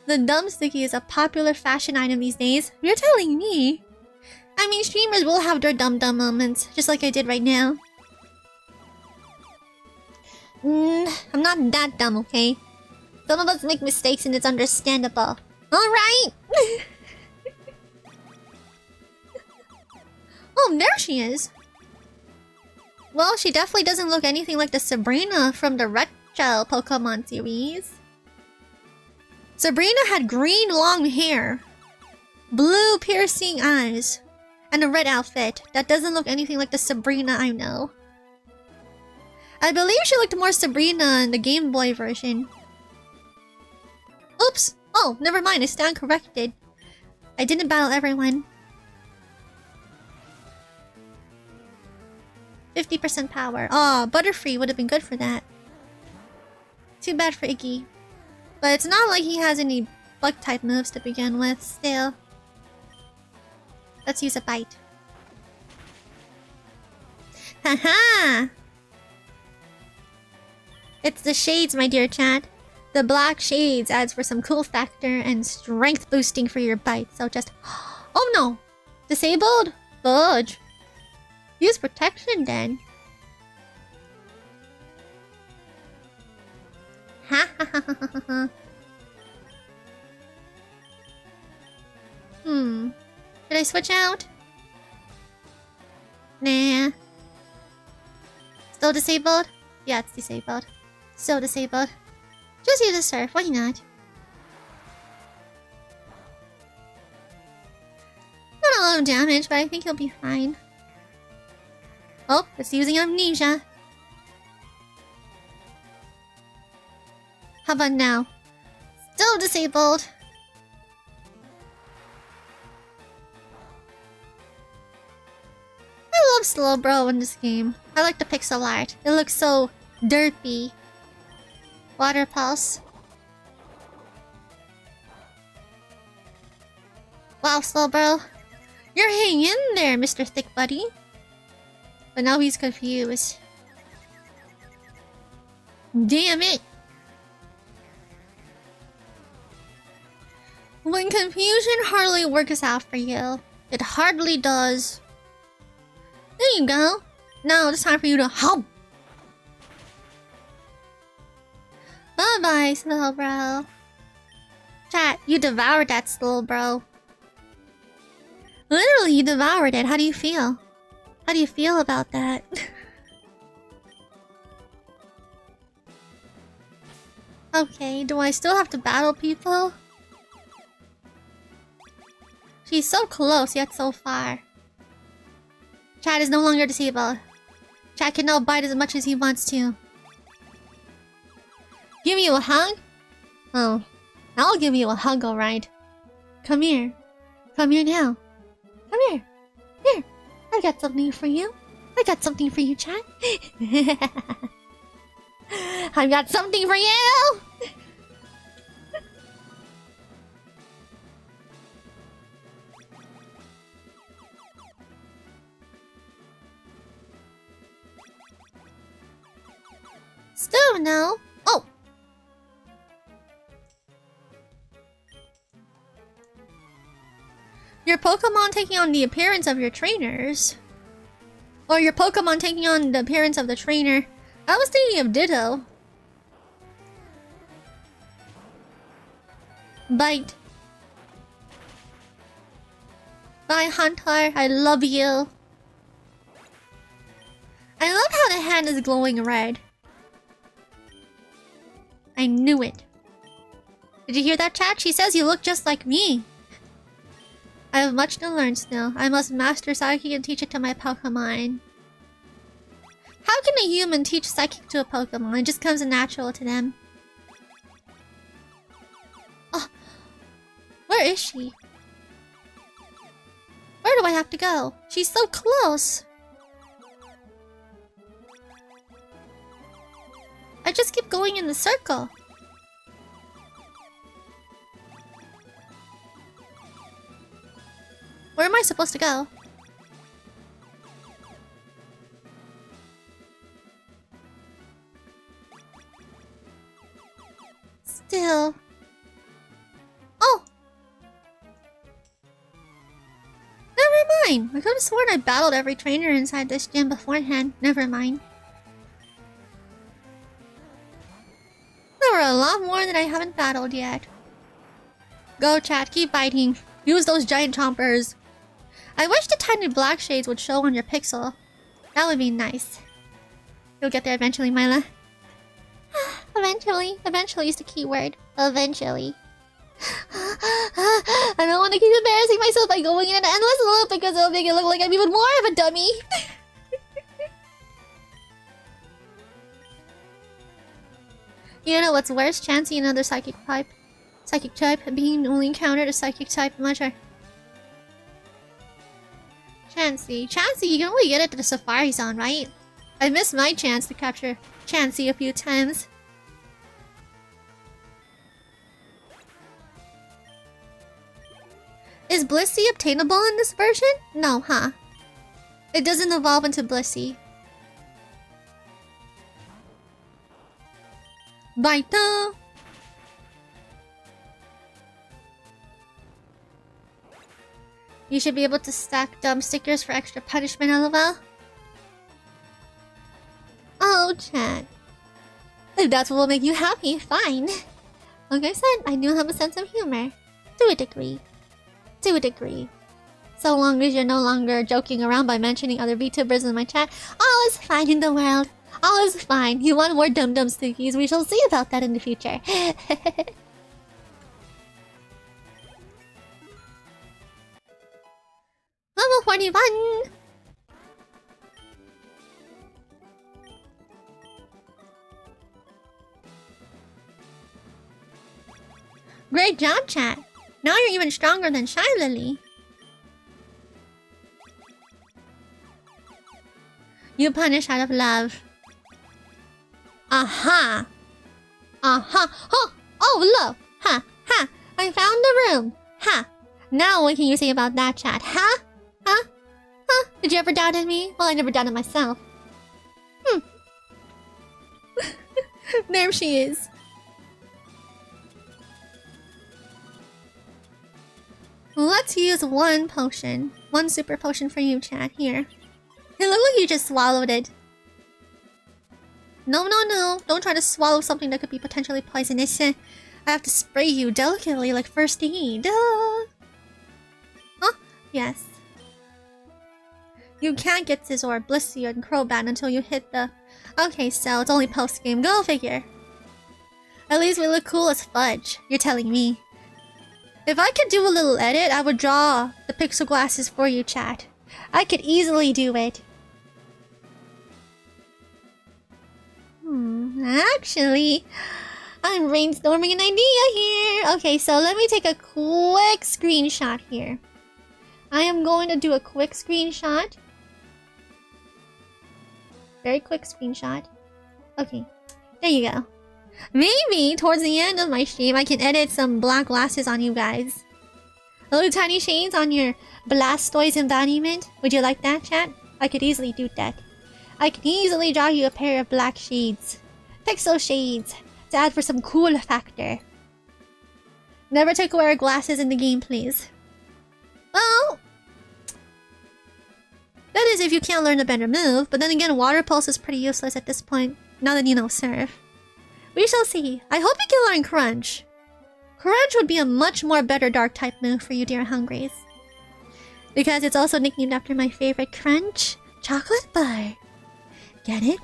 The dum sticky is a popular fashion item these days. You're telling me? I mean, streamers will have their dumb moments, just like I did right now. I'm not that dumb, okay? Some of us make mistakes and it's understandable. Alright! Oh, there she is! Well, she definitely doesn't look anything like the Sabrina from the Retro Pokemon series. Sabrina had green long hair, blue piercing eyes, and a red outfit that doesn't look anything like the Sabrina I know. I believe she looked more Sabrina in the Game Boy version. Oops! Oh, never mind, I stand corrected. I didn't battle everyone. 50% power. Oh, Butterfree would have been good for that. Too bad for Iggy. But it's not like he has any bug-type moves to begin with, still. Let's use a Bite. Haha! It's the shades, my dear chat. The black shades adds for some cool factor and strength boosting for your bite. So just... Oh no! Disabled? Fudge. Use protection then. Ha ha ha ha ha ha. Should I switch out? Nah. Still disabled? Yeah, it's disabled. Still disabled. Just use a surf, why not? Not a lot of damage, but I think he'll be fine. Oh, it's using amnesia. How about now? Still disabled. I love Slowbro in this game. I like the pixel art. It looks so derpy. Water Pulse. Wow, Slowbro. You're hanging in there, Mr. Thick Buddy. But now he's confused. Damn it! When confusion hardly works out for you, it hardly does. There you go. Now it's time for you to hop. Goodbye, slow bro. Chat, you devoured that slow bro. Literally, you devoured it. How do you feel? How do you feel about that? Okay, do I still have to battle people? She's so close, yet so far. Chat is no longer disabled. Chat can now bite as much as he wants to. Give you a hug? Oh, I'll give you a hug, alright. Come here. Come here now. Come here. Here. I got something for you. I got something for you, chat. I've got something for you! Still no. Oh! Your Pokemon taking on the appearance of your trainers. Or your Pokemon taking on the appearance of the trainer. I was thinking of Ditto. Bite. Bye, Hunter. I love you. I love how the hand is glowing red. I knew it. Did you hear that, chat? She says you look just like me. I have much to learn still. I must master Psychic and teach it to my Pokemon. How can a human teach Psychic to a Pokemon? It just comes natural to them. Oh, where is she? Where do I have to go? She's so close. I just keep going in the circle. Where am I supposed to go? Still. Oh! Never mind! I could have sworn I battled every trainer inside this gym beforehand. Never mind. There were a lot more that I haven't battled yet. Go, chat. Keep biting. Use those giant chompers. I wish the tiny black shades would show on your pixel. That would be nice. You'll get there eventually, Miella. Eventually. Eventually is the key word. Eventually. I don't want to keep embarrassing myself by going in an endless loop because it'll make it look like I'm even more of a dummy. You know what's worse? Chansey, another psychic type. Psychic type being only encountered a psychic type measure. Chansey. Chansey, you can only get it to the Safari Zone, right? I missed my chance to capture Chansey a few times. Is Blissey obtainable in this version? No, huh? It doesn't evolve into Blissey. Baito! You should be able to stack dumb stickers for extra punishment, lol. Oh, chat. If that's what will make you happy, fine. Like I said, I do have a sense of humor. To a degree. To a degree. So long as you're no longer joking around by mentioning other VTubers in my chat, all is fine in the world. All is fine. You want more dum-dum stickies? We shall see about that in the future. Level 41! Great job, chat. Now you're even stronger than Shy Lily. You punish out of love. Aha! Aha! Oh! Oh, look! Ha! Ha! I found the room! Ha! Now what can you say about that, chat? Huh? Huh? Huh? Did you ever doubt in me? Well, I never doubted myself. There she is. Let's use one potion. One super potion for you, chat. Here. It looked like you just swallowed it. No, no, no. Don't try to swallow something that could be potentially poisonous. I have to spray you delicately like first aid. Huh? Yes. You can't get Scizor, Blissey, and Crobat until you hit the... Okay, so it's only post-game. Go figure. At least we look cool as fudge. You're telling me. If I could do a little edit, I would draw the pixel glasses for you, chat. I could easily do it. Actually, I'm brainstorming an idea here. Okay, so let me take a quick screenshot here. I am going to do a quick screenshot. Very quick screenshot. Okay, there you go. Maybe towards the end of my stream, I can edit some black glasses on you guys. Little tiny shades on your Blastoise embodiment. Would you like that, chat? I could easily do that. I can easily draw you a pair of black shades. Pixel shades. To add for some cool factor. Never take away glasses in the game, please. Well... that is if you can't learn a better move. But then again, Water Pulse is pretty useless at this point. Now that you know Surf. We shall see. I hope you can learn Crunch. Crunch would be a much more better Dark-type move for you, dear Hungries. Because it's also nicknamed after my favorite Crunch chocolate bar. Get it?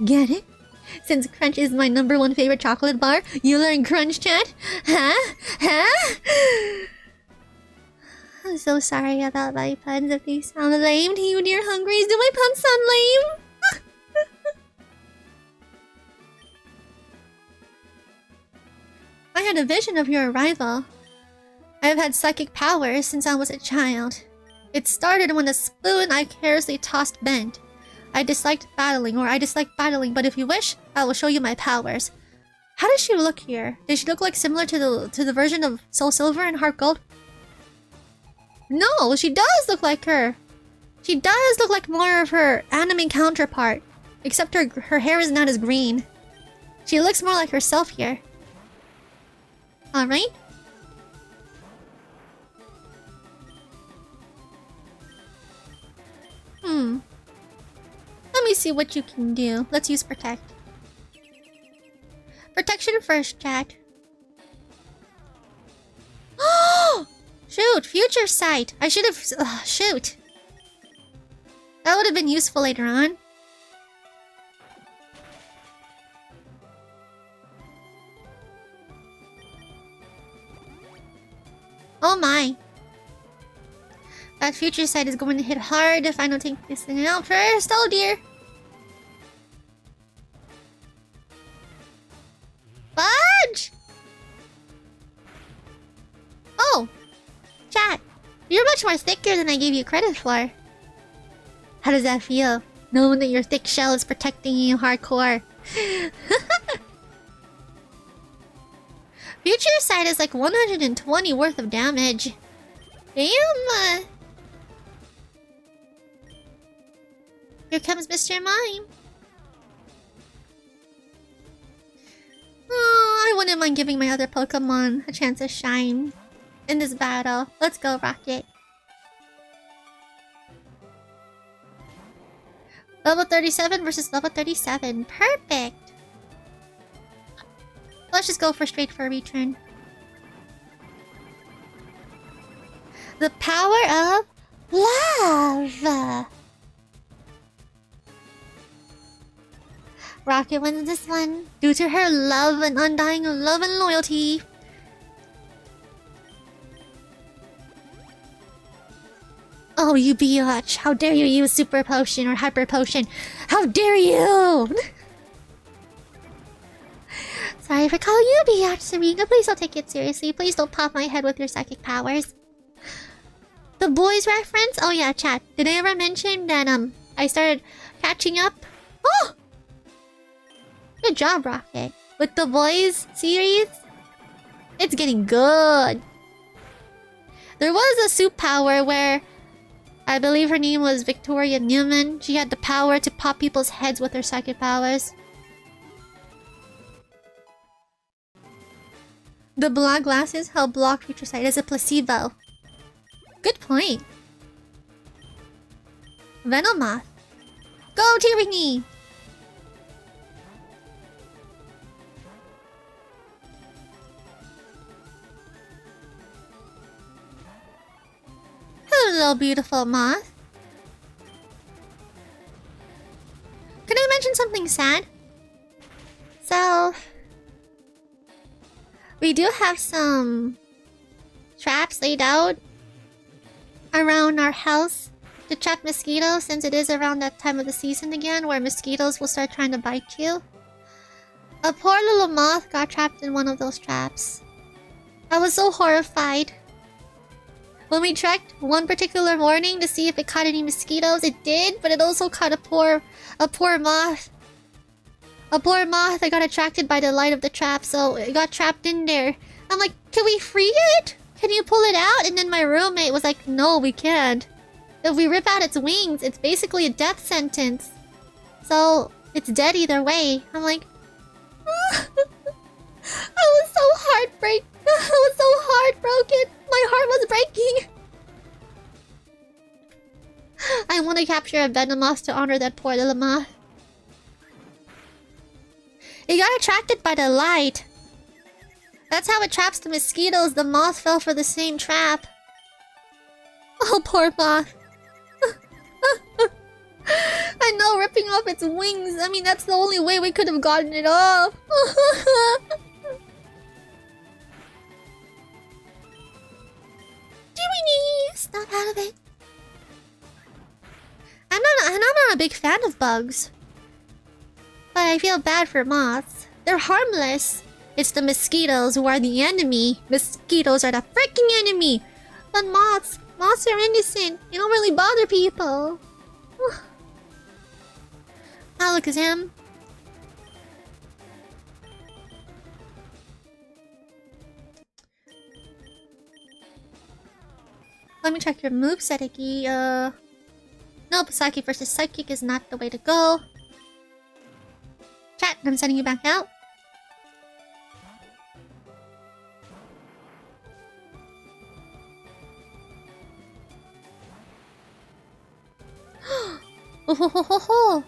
Get it? Since Crunch is my #1 favorite chocolate bar, you learn Crunch, chat? Huh? Huh? I'm so sorry about my puns if they sound lame to you, dear Hungries. Do my puns sound lame? I had a vision of your arrival. I have had psychic powers since I was a child. It started when a spoon I carelessly tossed bent. I dislike battling, but if you wish, I will show you my powers. How does she look here? Does she look like similar to the version of Soul Silver and Heart Gold? No, she does look like her. She does look like more of her anime counterpart. Except her hair is not as green. She looks more like herself here. Alright. Let me see what you can do. Let's use Protect. Protection first, chat. Oh! Shoot! Future Sight! I should have... shoot! That would have been useful later on. Oh my. That Future Sight is going to hit hard if I don't take this thing out first. Oh dear. Fudge! Oh. Chat. You're much more thicker than I gave you credit for. How does that feel? Knowing that your thick shell is protecting you hardcore. Future Sight is like 120 worth of damage. Damn! Here comes Mr. Mime. Oh, I wouldn't mind giving my other Pokemon a chance to shine in this battle. Let's go, Rocket. Level 37 versus level 37. Perfect! Let's just go straight for a return. The power of love! Rocket wins this one due to her love and undying love and loyalty. Oh, you biatch! How dare you use Super Potion or Hyper Potion? How dare you! Sorry for calling you a biatch, Serena. Please don't take it seriously. Please don't pop my head with your psychic powers. The boys reference? Oh yeah, chat. Did I ever mention that I started catching up? Oh! Good job, Rocket. With the boys series, it's getting good. There was a soup power where I believe her name was Victoria Newman. She had the power to pop people's heads with her psychic powers. The black glasses help block Future Sight as a placebo. Good point. Venomoth. Go, Tyranny! Hello, beautiful moth. Can I mention something sad? So, we do have some traps laid out around our house to trap mosquitoes, since it is around that time of the season again where mosquitoes will start trying to bite you. A poor little moth got trapped in one of those traps. I was so horrified. When we trekked one particular morning to see if it caught any mosquitoes, it did, but it also caught a poor moth. A poor moth that got attracted by the light of the trap, so it got trapped in there. I'm like, can we free it? Can you pull it out? And then my roommate was like, no, we can't. If we rip out its wings, it's basically a death sentence. So, it's dead either way. I'm like... I was so heartbroken. I was so heartbroken. My heart was breaking. I want to capture a venom moth to honor that poor little moth. It got attracted by the light. That's how it traps the mosquitoes. The moth fell for the same trap. Oh, poor moth. I know, ripping off its wings. I mean, that's the only way we could have gotten it off. Jiminy! Snap out of it. I'm not a big fan of bugs. But I feel bad for moths. They're harmless. It's the mosquitoes who are the enemy. Mosquitoes are the freaking enemy. But moths are innocent. They don't really bother people. Alakazam. Let me check your moveset, Icky. Nope, Psychic versus Psychic is not the way to go. Chat, I'm sending you back out. Oh ho ho ho ho!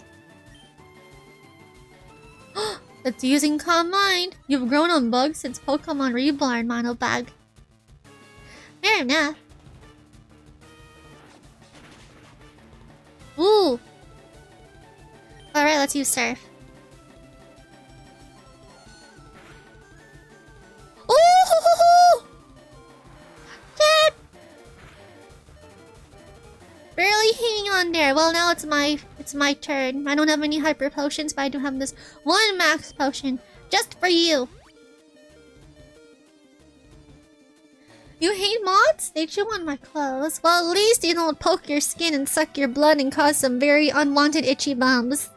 It's using Calm Mind. You've grown on bugs since Pokemon Reborn, Monobug. Fair enough. Ooh! Alright, let's use Surf. Ooh! Cat! Barely hanging on there. Well, now it's my turn. I don't have any hyper potions, but I do have this one max potion just for you. You hate moths? They chew on my clothes. Well, at least you don't poke your skin and suck your blood and cause some very unwanted itchy bumps.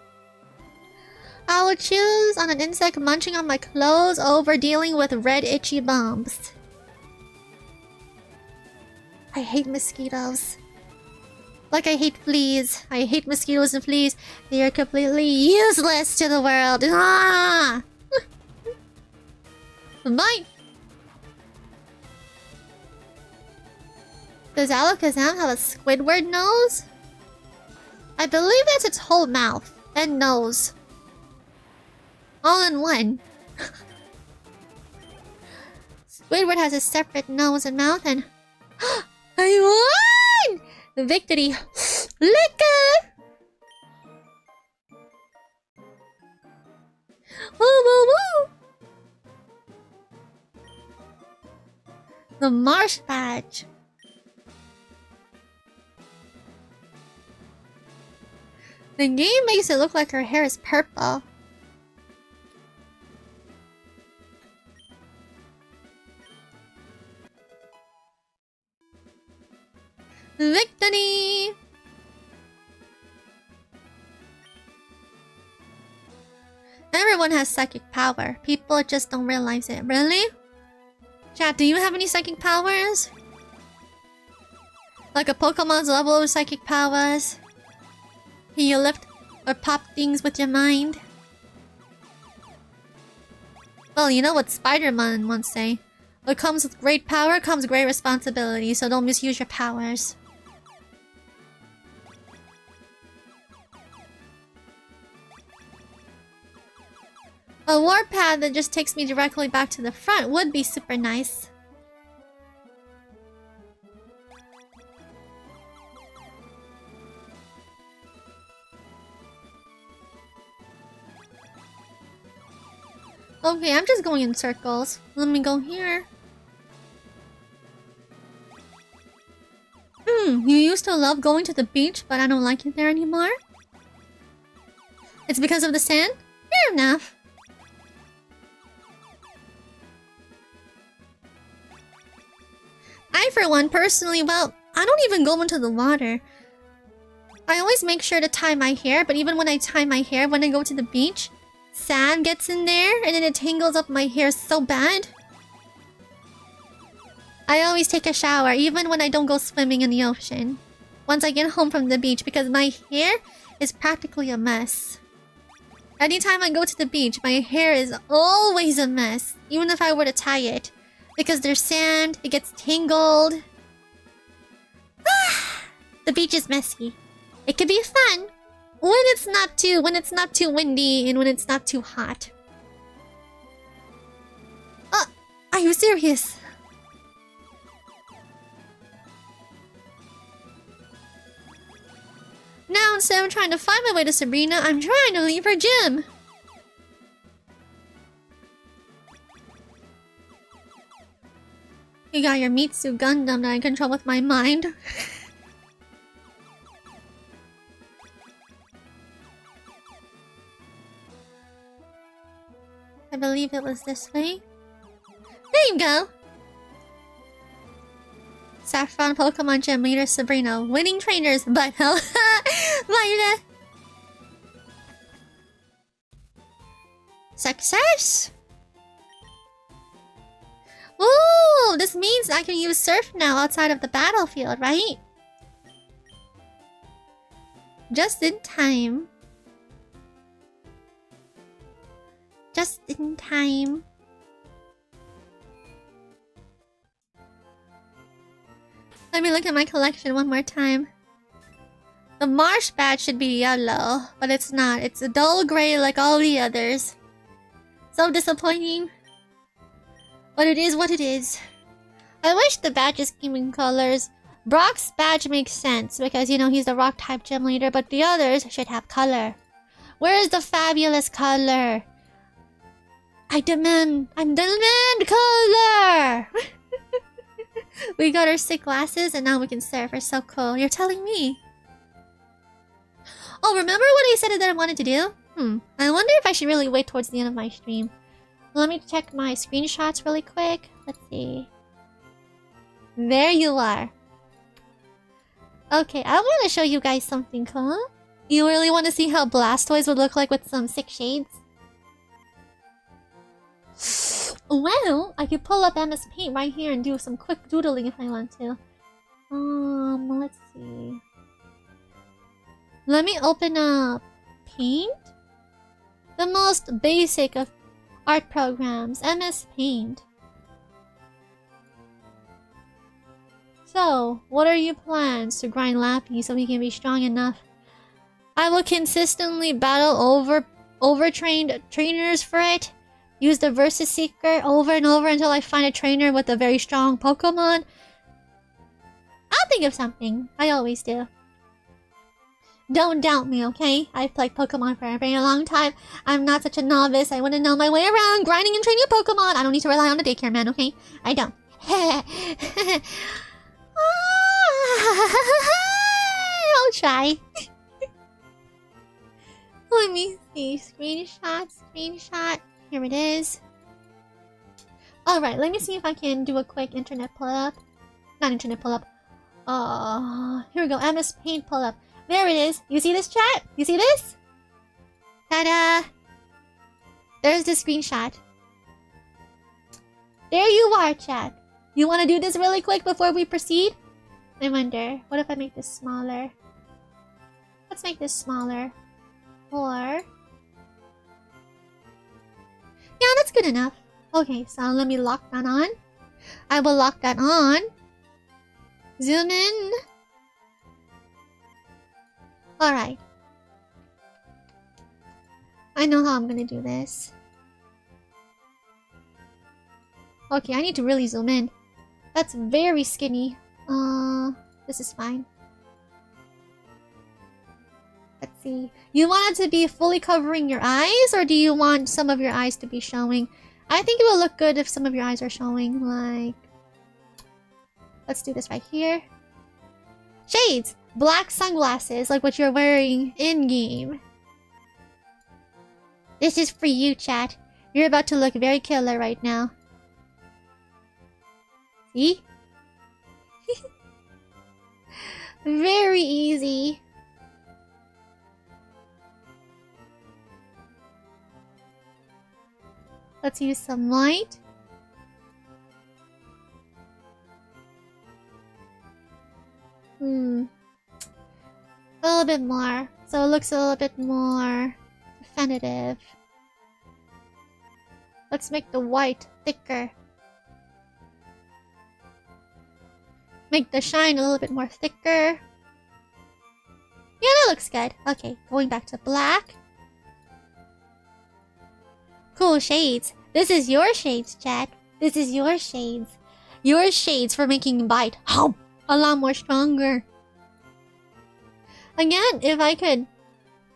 I would choose on an insect munching on my clothes over dealing with red itchy bumps. I hate mosquitoes. Like I hate fleas. I hate mosquitoes and fleas. They are completely useless to the world. Ah! Mine! Does Alakazam have a Squidward nose? I believe that's its whole mouth and nose. All in one. Squidward has a separate nose and mouth and... I won! Victory! Liquor! Woo woo woo! The Marsh Badge. The game makes it look like her hair is purple. Victory! Everyone has psychic power. People just don't realize it. Really? Chat, do you have any psychic powers? Like a Pokemon's level of psychic powers? Can you lift or pop things with your mind? Well, you know what Spider-Man once say. What comes with great power comes great responsibility, so don't misuse your powers. A warpath that just takes me directly back to the front would be super nice. Okay, I'm just going in circles. Let me go here. You used to love going to the beach, but I don't like it there anymore? It's because of the sand? Fair enough. I, for one, personally, well, I don't even go into the water. I always make sure to tie my hair, but even when I tie my hair, when I go to the beach, sand gets in there, and then it tangles up my hair so bad. I always take a shower, even when I don't go swimming in the ocean. Once I get home from the beach, because my hair is practically a mess. Anytime I go to the beach, my hair is always a mess, even if I were to tie it. Because there's sand, it gets tangled. The beach is messy. It can be fun when it's not too windy and when it's not too hot. Are you serious? Now instead of trying to find my way to Sabrina, I'm trying to leave her gym. You got your Mitsu Gundam that I control with my mind. I believe it was this way. There you go! Saffron Pokemon Gym Leader Sabrina. Winning trainers, but hell. Later! Success! Ooh, this means I can use Surf now outside of the battlefield, right? Just in time. Just in time. Let me look at my collection one more time. The marsh badge should be yellow, but it's not. It's a dull gray like all the others. So disappointing. But it is what it is. I wish the badges came in colors. Brock's badge makes sense because, you know, he's the rock type gym leader, but the others should have color. Where is the fabulous color? I demand color! We got our sick glasses and now we can surf. We're so cool. You're telling me. Oh, remember what I said that I wanted to do? I wonder if I should really wait towards the end of my stream. Let me check my screenshots really quick. Let's see. There you are. Okay, I want to show you guys something cool. You really want to see how Blastoise would look like with some sick shades? Well, I could pull up MS Paint right here and do some quick doodling if I want to. Let's see. Let me open up Paint. The most basic of art programs, MS Paint. So, what are your plans to grind Lappy so he can be strong enough? I will consistently battle overtrained trainers for it. Use the Versus Seeker over and over until I find a trainer with a very strong Pokemon. I'll think of something. I always do. Don't doubt me, okay? I've played Pokemon for a very long time. I'm not such a novice. I want to know my way around grinding and training a Pokemon. I don't need to rely on the daycare man, okay? I don't. I'll try. Let me see. Screenshot. Here it is. Alright, let me see if I can do a quick internet pull-up. Not internet pull-up. Here we go. MS Paint pull-up. There it is. You see this, chat? You see this? Ta-da! There's the screenshot. There you are, chat. You want to do this really quick before we proceed? I wonder, what if I make this smaller? Let's make this smaller. Or... yeah, that's good enough. Okay, so let me lock that on. I will lock that on. Zoom in. Alright. I know how I'm gonna do this. Okay, I need to really zoom in. That's very skinny. This is fine. Let's see. You want it to be fully covering your eyes, or do you want some of your eyes to be showing? I think it will look good if some of your eyes are showing, like... Let's do this right here. Shades! Black sunglasses, like what you're wearing in-game. This is for you, chat. You're about to look very killer right now. See? Very easy. Let's use some light. A little bit more. So it looks a little bit more definitive. Let's make the white thicker. Make the shine a little bit more thicker. Yeah, that looks good. Okay, going back to black. Cool shades. This is your shades, chat. This is your shades. Your shades for making bite a lot more stronger. Again, if I could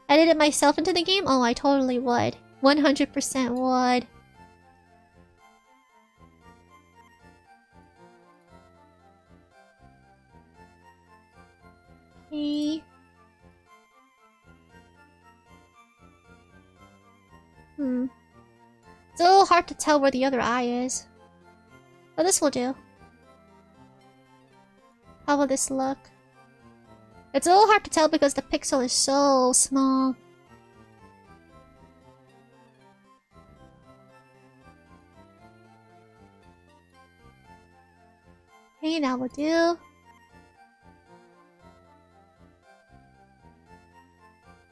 edit it myself into the game, oh, I totally would. 100% would. Okay. It's a little hard to tell where the other eye is. But this will do. How will this look? It's a little hard to tell because the pixel is so small. Okay, that will do.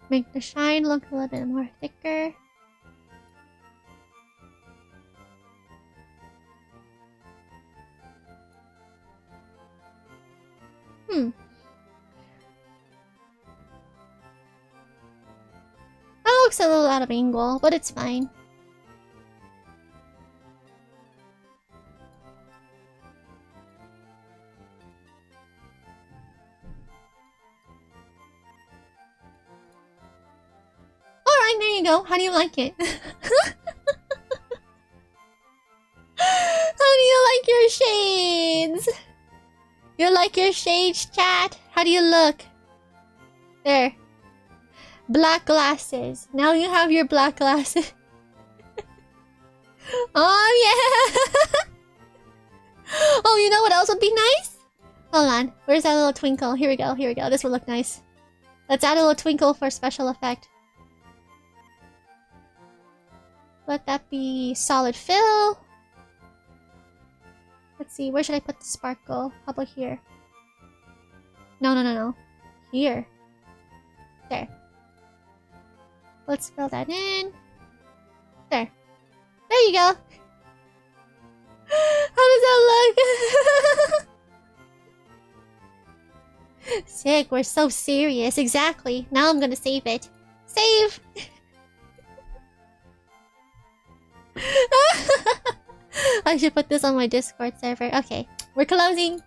Make the shine look a little bit more thicker. That looks a little out of angle, but it's fine. Alright, there you go. How do you like it? How do you like your shades? You like your shades, chat? How do you look? There. Black glasses. Now you have your black glasses. Oh, yeah! Oh, you know what else would be nice? Hold on. Where's that little twinkle? Here we go, here we go. This will look nice. Let's add a little twinkle for special effect. Let that be solid fill. Let's see, where should I put the sparkle? How about here? No. Here. There. Let's fill that in. There. There you go. How does that look? Sick, we're so serious. Exactly. Now I'm gonna save it. Save! I should put this on my Discord server. Okay, we're closing.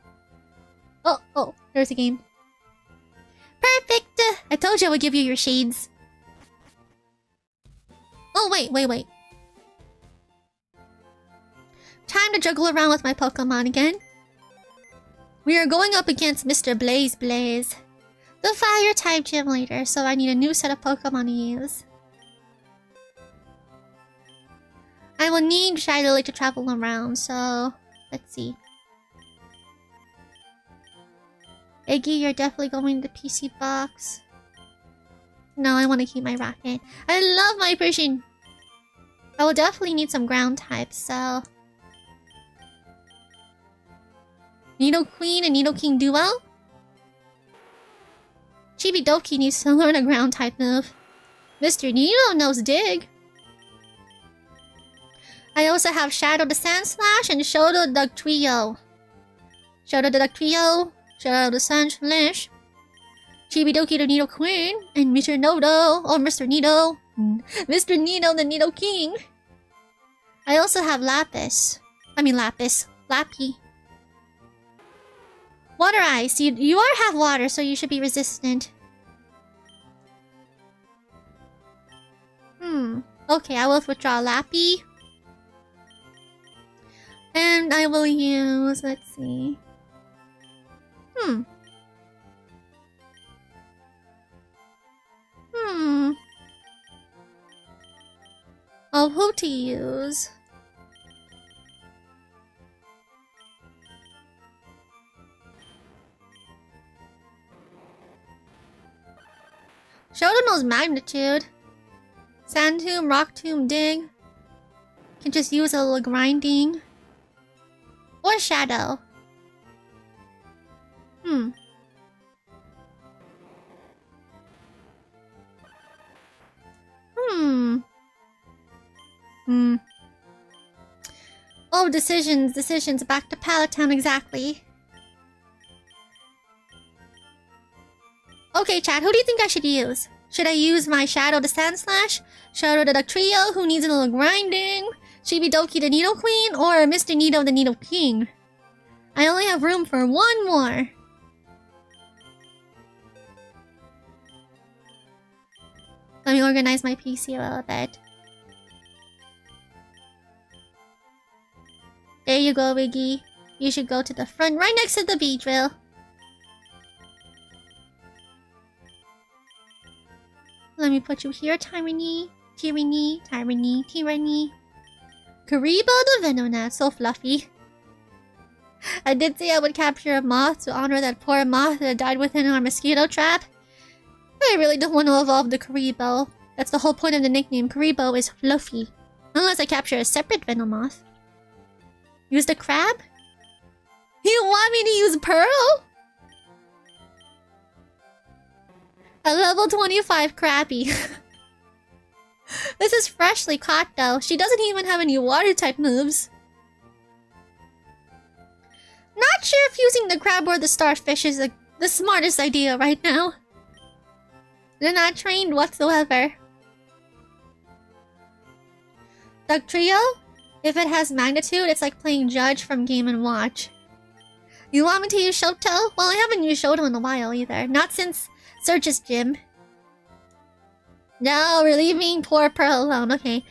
Oh, there's a game. Perfect! I told you I would give you your shades. Oh, wait. Time to juggle around with my Pokemon again. We are going up against Mr. Blaze, the Fire-type gym leader, so I need a new set of Pokemon to use. I will need Shadowley to travel around, so let's see. Iggy, you're definitely going to the PC box. No, I want to keep my rocket. I love my Persian. I will definitely need some ground types, so... Nidoqueen and Nidoking duo? Chibidoki needs to learn a ground type move. Mr. Nido knows Dig. I also have Shadow the Sandslash and Shadow the Dugtrio. Shadow the Dugtrio, Shadow the Sandslash, Chibidoki the Nidoqueen, and Mr. Nodo, or Mr. Nido. Mr. Nido the Nidoking. I also have Lappy. Water Ice. You are half water, so you should be resistant. Okay, I will withdraw Lappy. And I will use, let's see. Of who to use? Show them those magnitude. Sand tomb, rock tomb, dig. Can just use a little grinding. Or shadow. Oh, decisions. Back to Pallet Town, exactly. Okay, chat, who do you think I should use? Should I use my Shadow the Sand Slash? Shadow the Duck Trio, who needs a little grinding? Shibidoki the Needle Queen? Or Mr. Needle the Needle King? I only have room for one more. Let me organize my PC a little bit. There you go, Wiggy. You should go to the front, right next to the B-drill. Let me put you here, Tyranny. Karibo the Venonat, so fluffy. I did say I would capture a moth to honor that poor moth that died within our mosquito trap. But I really don't want to evolve the Karibo. That's the whole point of the nickname. Karibo is fluffy. Unless I capture a separate Venomoth. Use the crab? You want me to use Pearl? A level 25 Krabby. This is freshly caught though. She doesn't even have any water type moves. Not sure if using the crab or the starfish is the smartest idea right now. They're not trained whatsoever. Duck Trio? If it has magnitude, it's like playing Judge from Game & Watch. You want me to use Shoto? Well, I haven't used Shoto in a while either. Not since Surge's Gym. No, we're leaving poor Pearl alone. Okay.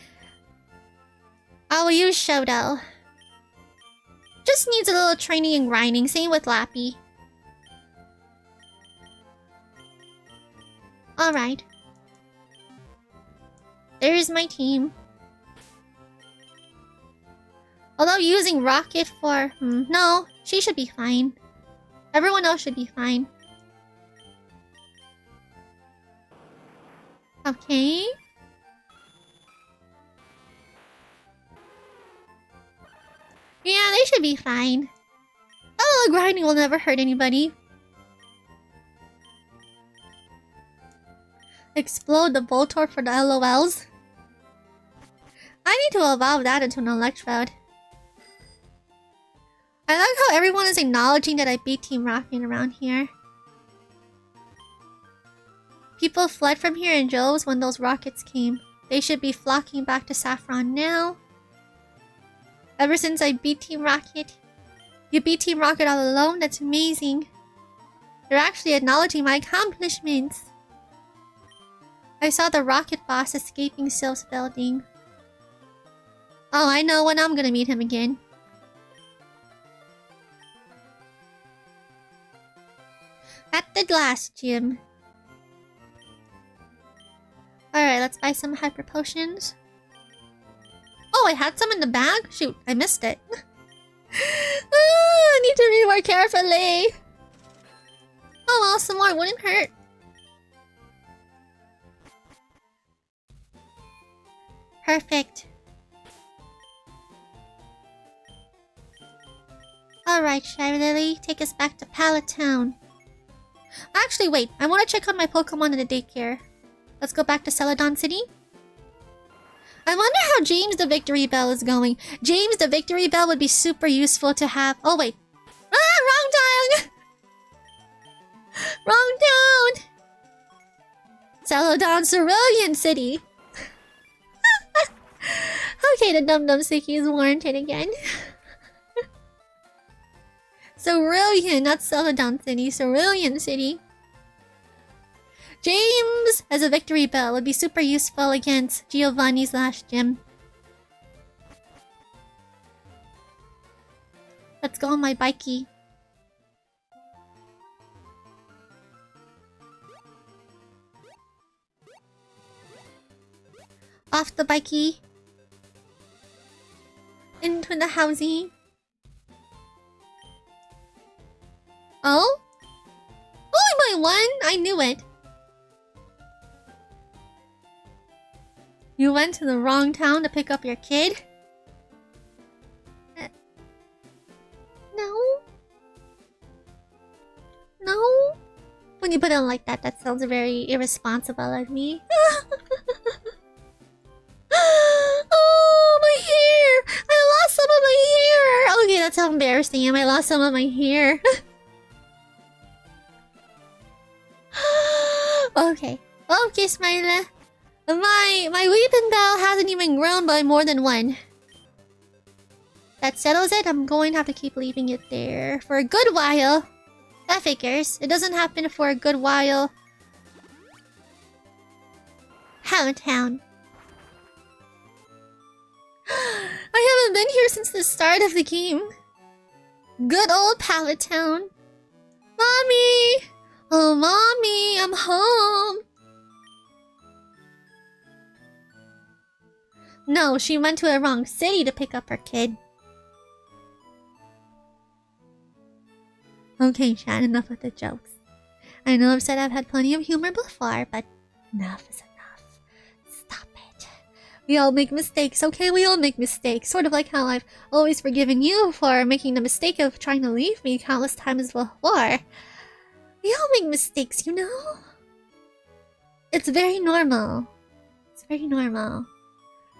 I will use Shoto. Just needs a little training and grinding. Same with Lappy. Alright. There's my team. Although using Rocket for... no, she should be fine. Everyone else should be fine. Okay. Yeah, they should be fine. Oh, grinding will never hurt anybody. Explode the Voltorb for the LOLs. I need to evolve that into an Electrode. I like how everyone is acknowledging that I beat Team Rocket around here. People fled from here in droves when those rockets came. They should be flocking back to Saffron now. Ever since I beat Team Rocket. You beat Team Rocket all alone? That's amazing. You're actually acknowledging my accomplishments. I saw the rocket boss escaping Sylph's building. Oh, I know when I'm gonna meet him again. At the glass gym. Alright, let's buy some hyper potions. Oh, I had some in the bag? Shoot, I missed it. I need to read more carefully. Oh well, some more wouldn't hurt. Perfect. Alright, Shy Lily, take us back to Pallet Town. Actually, wait, I want to check on my Pokemon in the daycare. Let's go back to Celadon City. I wonder how James the Victory Bell is going. James the Victory Bell would be super useful to have. Oh, wait. Ah, wrong town! Wrong town! Celadon Cerulean City. Okay, the Dum Dum Sticky is warranted again. Cerulean, not Celadon City. Cerulean City. James as a victory bell would be super useful against Giovanni/Jim. Let's go on my bikey. Off the bikey. Into the housing. Oh? Oh, I won! I knew it. You went to the wrong town to pick up your kid? No. No? When you put it like that, that sounds very irresponsible of me. Oh, my hair! I lost some of my hair! Okay, that's how embarrassing I am. I lost some of my hair. Okay. Okay, Smiley. My weeping bell hasn't even grown by more than one. That settles it. I'm going to have to keep leaving it there for a good while. That figures. It doesn't happen for a good while. Town. I haven't been here since the start of the game. Good old Pallet Town. Mommy! Oh, Mommy, I'm home. No, she went to the wrong city to pick up her kid. Okay, Chan, enough with the jokes. I know I've said I've had plenty of humor before, but enough is enough. Stop it. We all make mistakes, okay? We all make mistakes. Sort of like how I've always forgiven you for making the mistake of trying to leave me countless times before. We all make mistakes, you know? It's very normal. It's very normal.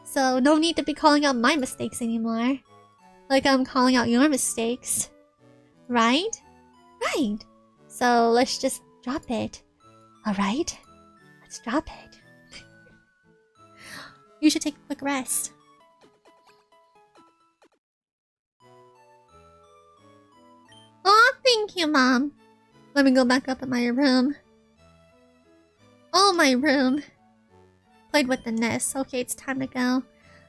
So, no need to be calling out my mistakes anymore. Like I'm calling out your mistakes. Right? Right. So, let's just drop it. Alright? Let's drop it. You should take a quick rest. Oh, thank you, Mom. Let me go back up in my room. Oh, my room. Played with the nest. Okay, it's time to go.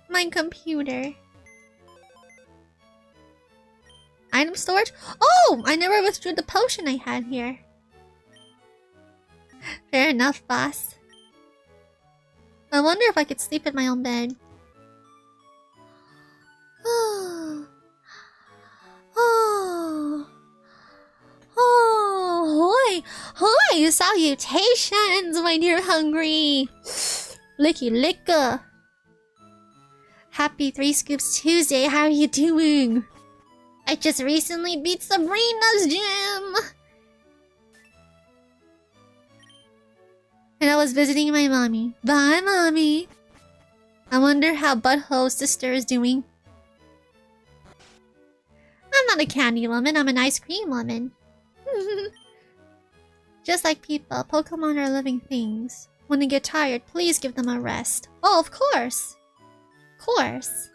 My computer. Item storage? Oh! I never withdrew the potion I had here. Fair enough, boss. I wonder if I could sleep in my own bed. Oh. Oh. Oh. Hoi! Hoi! Salutations, my dear hungry. Licky licker. Happy Threescoopes Tuesday, how are you doing? I just recently beat Sabrina's gym! And I was visiting my mommy. Bye, Mommy! I wonder how Butthole's sister is doing. I'm not a candy woman, I'm an ice cream woman. Just like people, Pokemon are living things. When they get tired, please give them a rest. Oh, of course! Of course.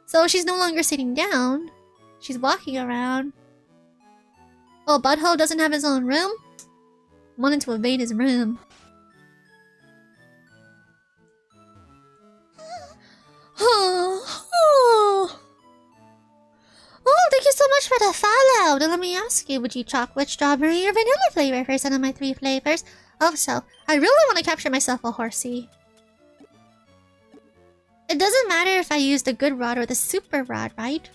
So she's no longer sitting down. She's walking around. Oh, Butthole doesn't have his own room? Wanted to invade his room. Oh, thank you so much for the follow. Now let me ask you, would you chocolate, strawberry, or vanilla flavor for some of my 3 flavors? Also, I really want to capture myself a horsey. It doesn't matter if I use the good rod or the super rod, right?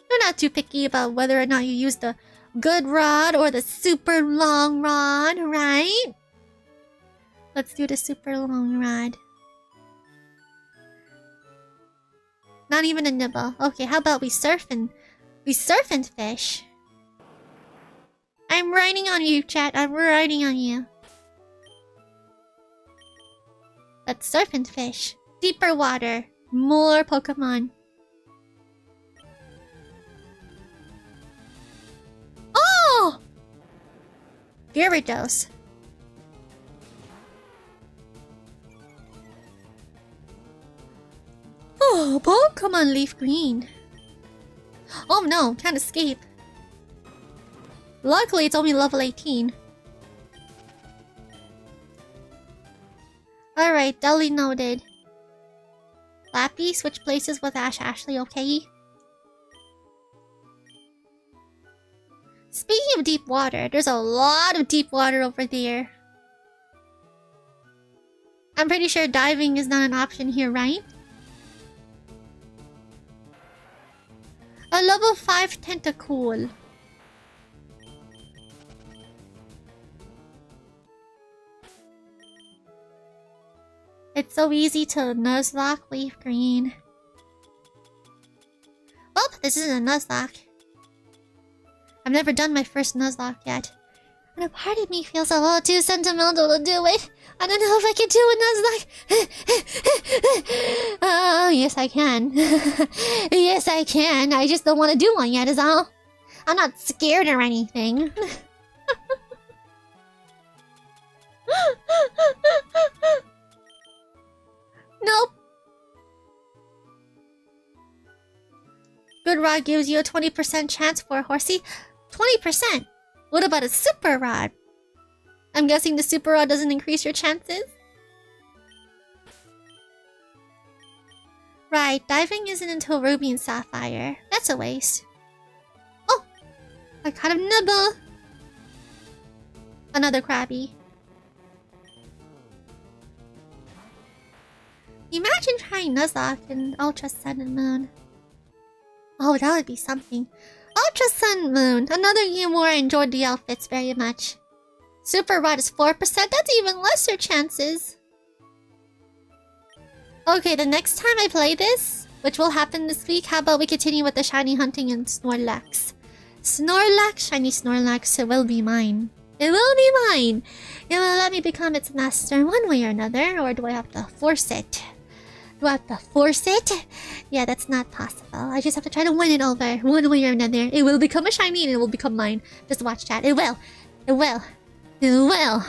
You're not too picky about whether or not you use the good rod or the super long rod, right? Let's do the super long rod. Not even a nibble. Okay, how about we surf and fish? I'm riding on you, chat. I'm riding on you. Let's surf and fish. Deeper water. More Pokemon. Oh! Gyarados. Oh, Pokemon Leafgreen. Oh no, can't escape. Luckily, it's only level 18. Alright, dully noted. Lappy, switch places with Ashley, okay? Speaking of deep water, there's a lot of deep water over there. I'm pretty sure diving is not an option here, right? A level 5 tentacle. It's so easy to Nuzlocke Leafgreen. Oh, this isn't a Nuzlocke. I've never done my first Nuzlocke yet. And a part of me feels a little too sentimental to do it. I don't know if I can do a Nuzlocke. Oh, yes I can. Yes I can. I just don't want to do one yet is all. I'm not scared or anything. Nope. Good rod gives you a 20% chance for a horsey. 20%? What about a super rod? I'm guessing the super rod doesn't increase your chances? Right, diving isn't until Ruby and Sapphire. That's a waste. Oh! I caught a nibble! Another Krabby. Imagine trying Nuzlocke in Ultra Sun and Moon. Oh, that would be something. Ultra Sun Moon. Another year where I enjoyed the outfits very much. Super Rod is 4%. That's even lesser chances. Okay, the next time I play this, which will happen this week, how about we continue with the shiny hunting and Snorlax? Snorlax, shiny Snorlax, it will be mine. It will be mine. It will let me become its master one way or another, or do I have to force it? Do I have to force it? Yeah, that's not possible. I just have to try to win it over one way or another. It will become a shiny and it will become mine. Just watch chat. It will. It will. It will.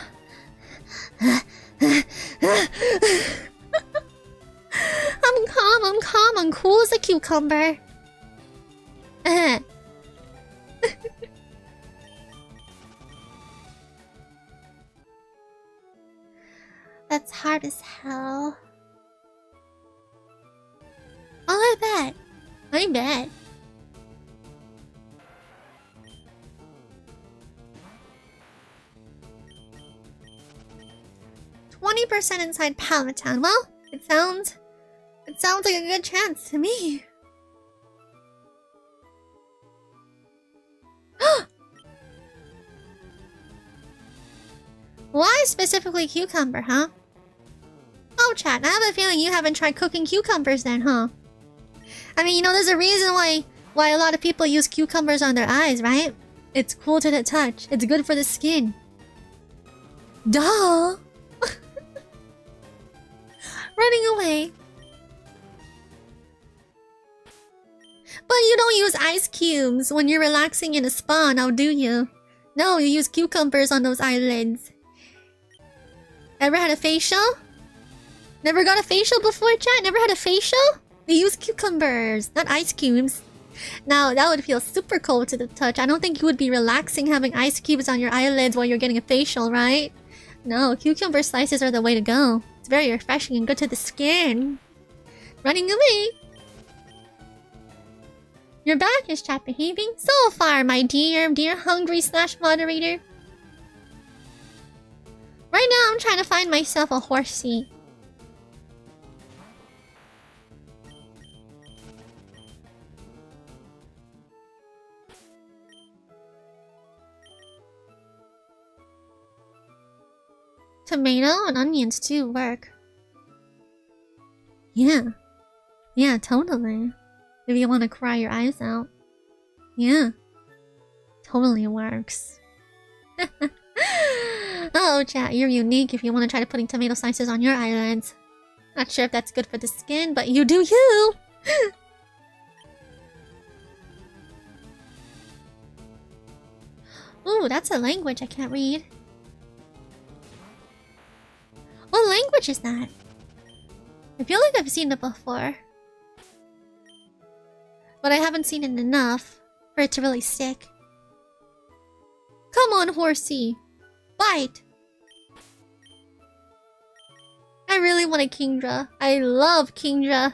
I'm calm. I'm calm. I'm cool as a cucumber. That's hard as hell. Oh, I bet. I bet. "20% inside Palmatown." Well, it sounds like a good chance to me. Why specifically cucumber, huh? Oh, chat, I have a feeling you haven't tried cooking cucumbers then, huh? I mean, you know, there's a reason why a lot of people use cucumbers on their eyes, right? It's cool to the touch. It's good for the skin. Duh! Running away. But you don't use ice cubes when you're relaxing in a spa, now do you? No, you use cucumbers on those eyelids. Ever had a facial? Never got a facial before, chat? Never had a facial? They use cucumbers, not ice cubes. Now, that would feel super cold to the touch. I don't think you would be relaxing having ice cubes on your eyelids while you're getting a facial, right? No, cucumber slices are the way to go. It's very refreshing and good to the skin. Running away. Your back is chat behaving so far, my dear hungry / moderator. Right now, I'm trying to find myself a horsey. Tomato and onions too work. Yeah. Yeah, totally. If you want to cry your eyes out. Yeah. Totally works. Oh, chat, you're unique if you want to try to putting tomato slices on your eyelids. Not sure if that's good for the skin, but you do you! Ooh, that's a language I can't read. What language is that? I feel like I've seen it before. But I haven't seen it enough for it to really stick. Come on, horsey. Bite. I really want a Kingdra. I love Kingdra.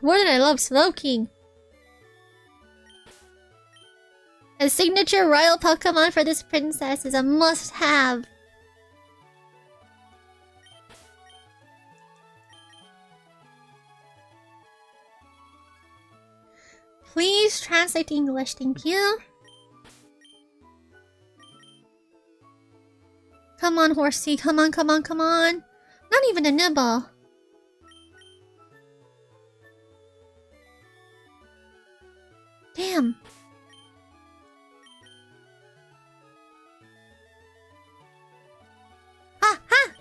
More than I love Slowking. A signature royal Pokemon for this princess is a must-have. Please translate to English, thank you. Come on, horsey. Come on, come on, come on. Not even a nibble. Damn. Ha ha!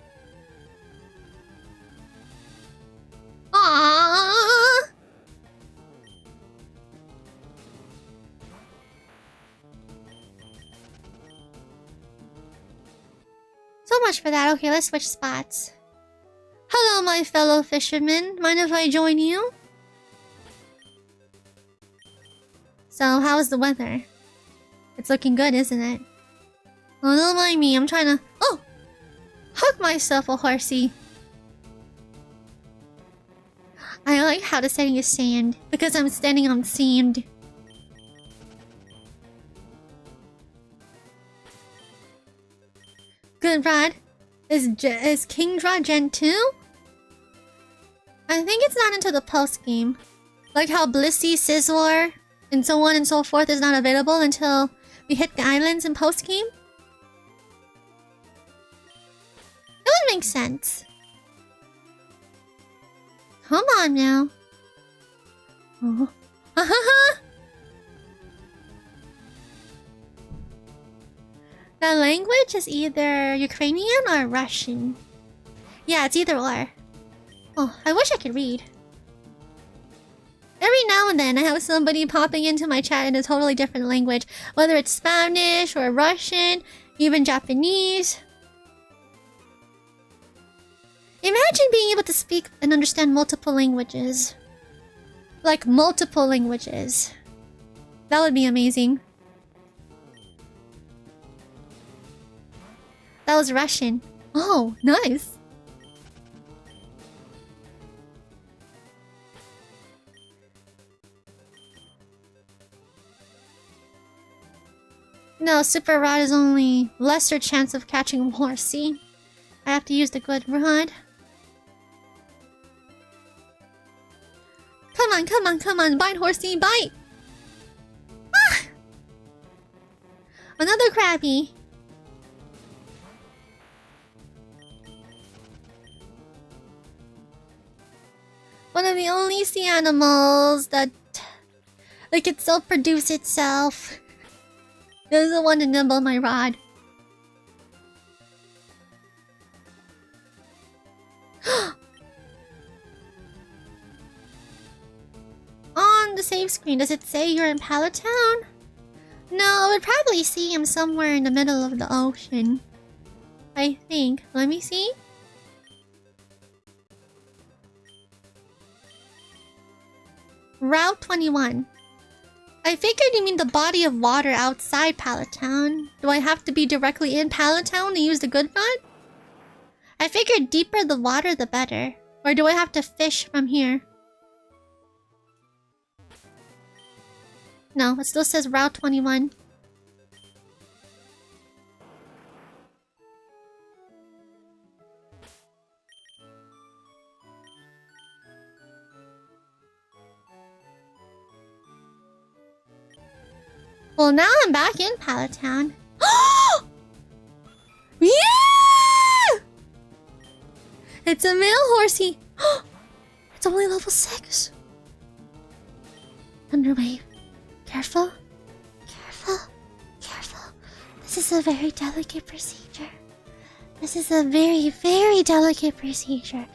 Aww. So much for that. Okay, let's switch spots. Hello, my fellow fishermen. Mind if I join you? So, how's the weather? It's looking good, isn't it? Oh, don't mind me. I'm trying to... Oh! Hug myself a horsey. I like how the setting is sand. Because I'm standing on sand. Good, Rod. Is Kingdra Gen 2? I think it's not until the post-game. Like how Blissey, Sizzler, and so on and so forth is not available until we hit the islands in post-game. That would make sense. Come on now. Oh. The language is either Ukrainian or Russian. Yeah, it's either or. Oh, I wish I could read. Every now and then I have somebody popping into my chat in a totally different language. Whether it's Spanish or Russian, even Japanese. Imagine being able to speak and understand multiple languages. Like multiple languages. That would be amazing. That was Russian. Oh, nice. No, Super Rod is only lesser chance of catching a horsey. I have to use the good rod. Come on, come on, come on. Bite, horsey, bite! Ah! Another Krabby. One of the only sea animals that like it self-produce itself. Doesn't want to nibble my rod. On the save screen, does it say you're in Pallet Town? No, I would probably see him somewhere in the middle of the ocean. I think. Let me see. Route 21. I figured you mean the body of water outside Pallet Town. Do I have to be directly in Pallet Town to use the good rod? I figured deeper the water the better. Or do I have to fish from here? No, it still says Route 21. Well, now I'm back in Pallet Town. Yeah! It's a male horsey. It's only level 6. Thunderwave. Careful. Careful. Careful. This is a very delicate procedure. This is a very, very delicate procedure.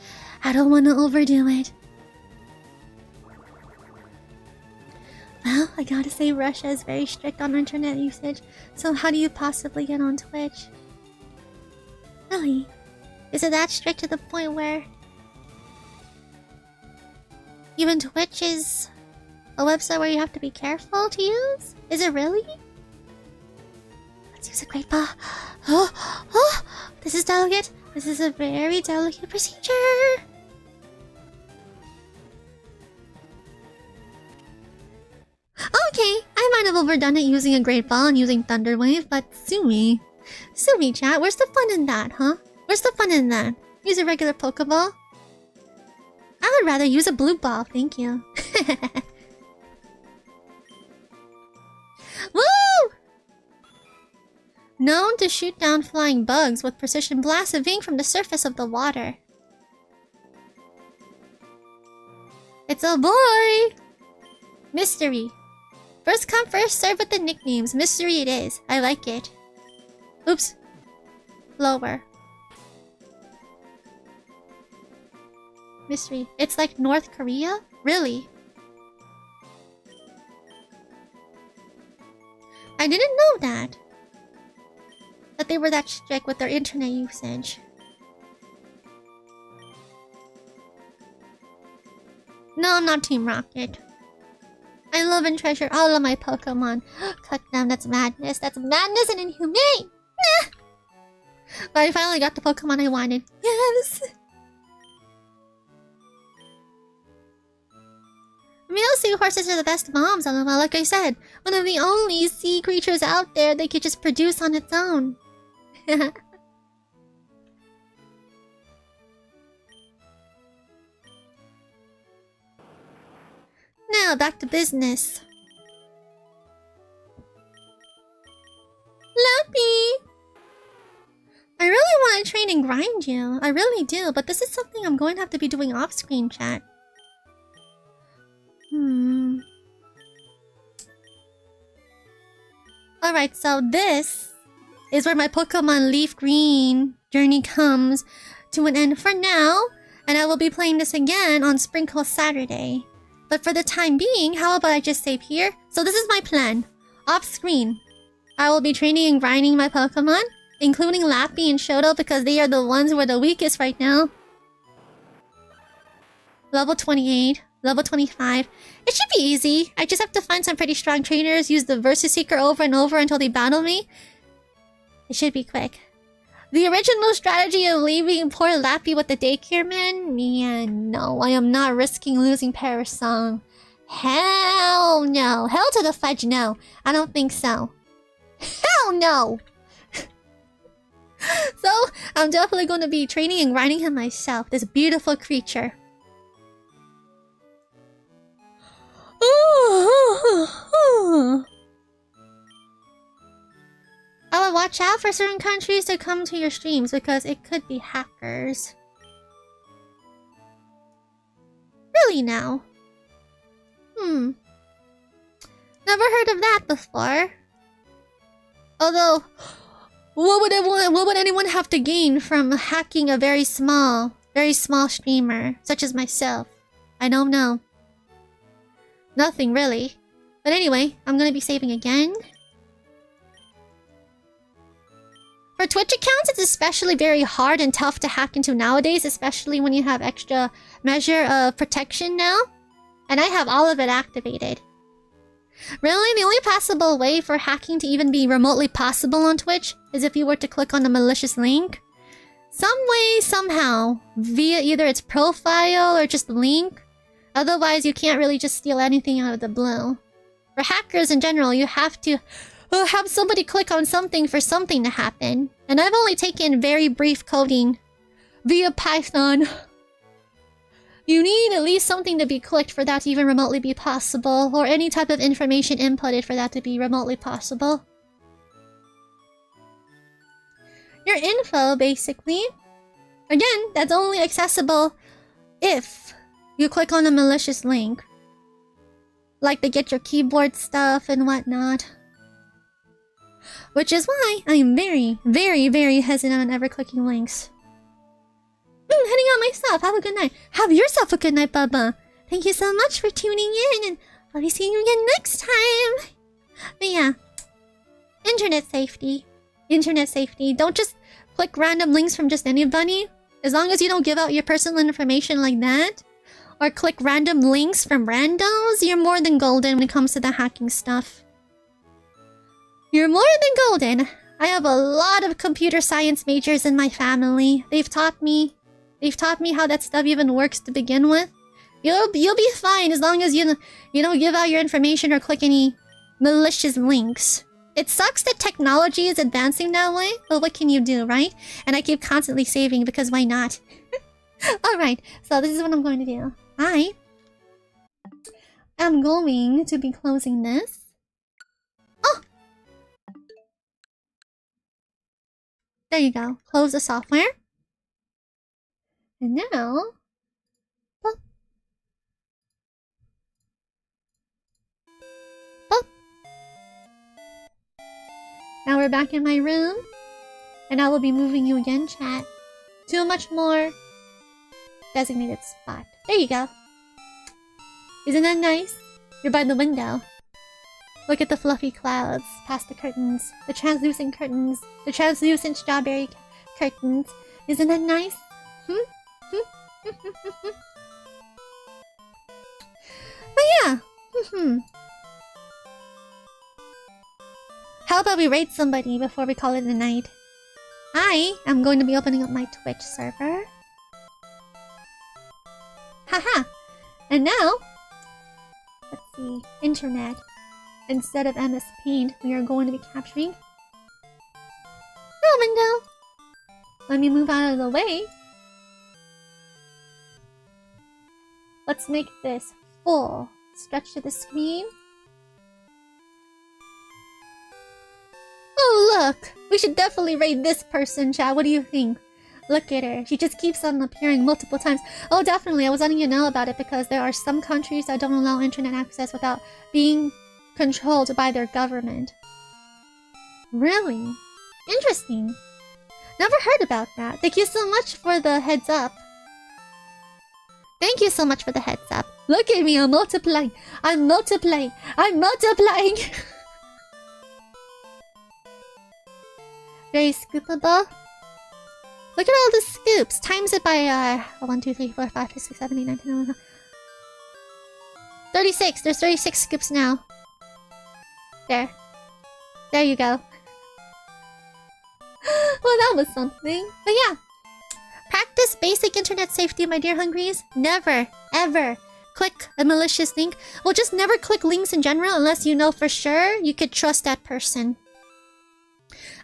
I don't want to overdo it. Well, I gotta say Russia is very strict on internet usage, so how do you possibly get on Twitch? Really? Is it that strict to the point where even Twitch is a website where you have to be careful to use? Is it really? Let's use a great ball. Oh, oh, this is delicate. This is a very delicate procedure. Okay, I might have overdone it using a Great Ball and using Thunder Wave, but sue me. Sue me, chat. Where's the fun in that, huh? Where's the fun in that? Use a regular Pokeball? I would rather use a blue ball, thank you. Woo! Known to shoot down flying bugs with precision blasts emitting from the surface of the water. It's a boy! Mystery. First come, first serve with the nicknames. Mystery it is. I like it. Oops. Lower. Mystery. It's like North Korea? Really? I didn't know that. That they were that strict with their internet usage. No, I'm not Team Rocket. I love and treasure all of my Pokemon. Cut them, that's madness. That's madness and inhumane! But I finally got the Pokemon I wanted. Yes! Male seahorses are the best moms, LOL. Like I said, one of the only sea creatures out there that could just produce on its own. Now, back to business. Lappy! I really want to train and grind you. I really do, but this is something I'm going to have to be doing off-screen, chat. Alright, so this is where my Pokemon Leafgreen journey comes to an end for now, and I will be playing this again on Sprinkle Saturday. But for the time being, how about I just save here? So this is my plan. Off-screen, I will be training and grinding my Pokemon, including Lappy and Shoto because they are the ones who are the weakest right now. Level 28. Level 25. It should be easy. I just have to find some pretty strong trainers, use the Versus Seeker over and over until they battle me. It should be quick. The original strategy of leaving poor Lappy with the daycare man? Yeah, no. I am not risking losing Parasong. Hell no. Hell to the fudge no. I don't think so. Hell no! So, I'm definitely going to be training and grinding him myself. This beautiful creature. I would watch out for certain countries to come to your streams because it could be hackers. Really now? Never heard of that before. Although, what would anyone have to gain from hacking a very small streamer such as myself? I don't know. Nothing really. But anyway, I'm gonna be saving again. For Twitch accounts, it's especially very hard and tough to hack into nowadays, especially when you have extra measure of protection now. And I have all of it activated. Really, the only possible way for hacking to even be remotely possible on Twitch is if you were to click on a malicious link. Some way, somehow, via either its profile or just the link. Otherwise, you can't really just steal anything out of the blue. For hackers in general, you have to have somebody click on something for something to happen. And I've only taken very brief coding via Python. You need at least something to be clicked for that to even remotely be possible, or any type of information inputted for that to be remotely possible. Your info, basically. Again, that's only accessible if you click on a malicious link. Like to get your keyboard stuff and whatnot. Which is why I am very, very, very hesitant on ever clicking links. Heading out myself. Have a good night. Have yourself a good night, Bubba. Thank you so much for tuning in, and I'll be seeing you again next time. But yeah. Internet safety. Internet safety. Don't just click random links from just anybody. As long as you don't give out your personal information like that, or click random links from randos, you're more than golden when it comes to the hacking stuff. You're more than golden. I have a lot of computer science majors in my family. They've taught me how that stuff even works to begin with. You'll be fine as long as you don't give out your information or click any malicious links. It sucks that technology is advancing that way, but what can you do, right? And I keep constantly saving because why not? Alright, so this is what I'm going to do. I am going to be closing this. Oh! There you go. Close the software. And now... Oh. Oh. Now we're back in my room. And I will be moving you again, chat. To a much more designated spot. There you go. Isn't that nice? You're by the window. Look at the fluffy clouds past the curtains. The translucent curtains. The translucent strawberry curtains. Isn't that nice? But yeah. How about we raid somebody before we call it a night? I am going to be opening up my Twitch server. Haha! And now, let's see, internet. Instead of MS Paint, we are going to be capturing the window. Let me move out of the way. Let's make this full. Stretch to the screen. Oh, look! We should definitely raid this person, chat. What do you think? Look at her. She just keeps on appearing multiple times. Oh, definitely. I was letting you know about it because there are some countries that don't allow internet access without being controlled by their government. Really? Interesting. Never heard about that. Thank you so much for the heads up. Thank you so much for the heads up. Look at me, I'm multiplying. I'm multiplying. I'm multiplying. Very scoopable. Look at all the scoops. Times it by 1, 2, 3, 4, 5, 6, 7, 8, 9, 10, 11, 36. There's 36 scoops now. There. There you go. Well, that was something. But yeah. Practice basic internet safety, my dear hungries. Never, ever click a malicious link. Well, just never click links in general unless you know for sure you could trust that person.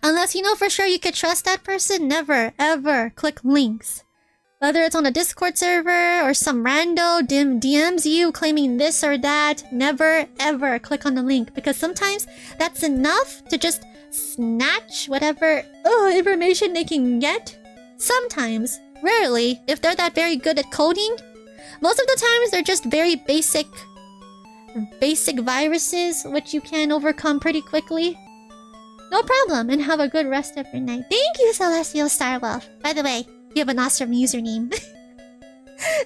Unless you know for sure you could trust that person, never, ever click links. Whether it's on a Discord server or some rando DMs you claiming this or that, never, ever click on the link. Because sometimes that's enough to just snatch whatever information they can get. Sometimes, rarely, if they're that very good at coding. Most of the times they're just very basic viruses, which you can overcome pretty quickly. No problem, and have a good rest of your night. Thank you, Celestial Starwolf. By the way, you have an awesome username.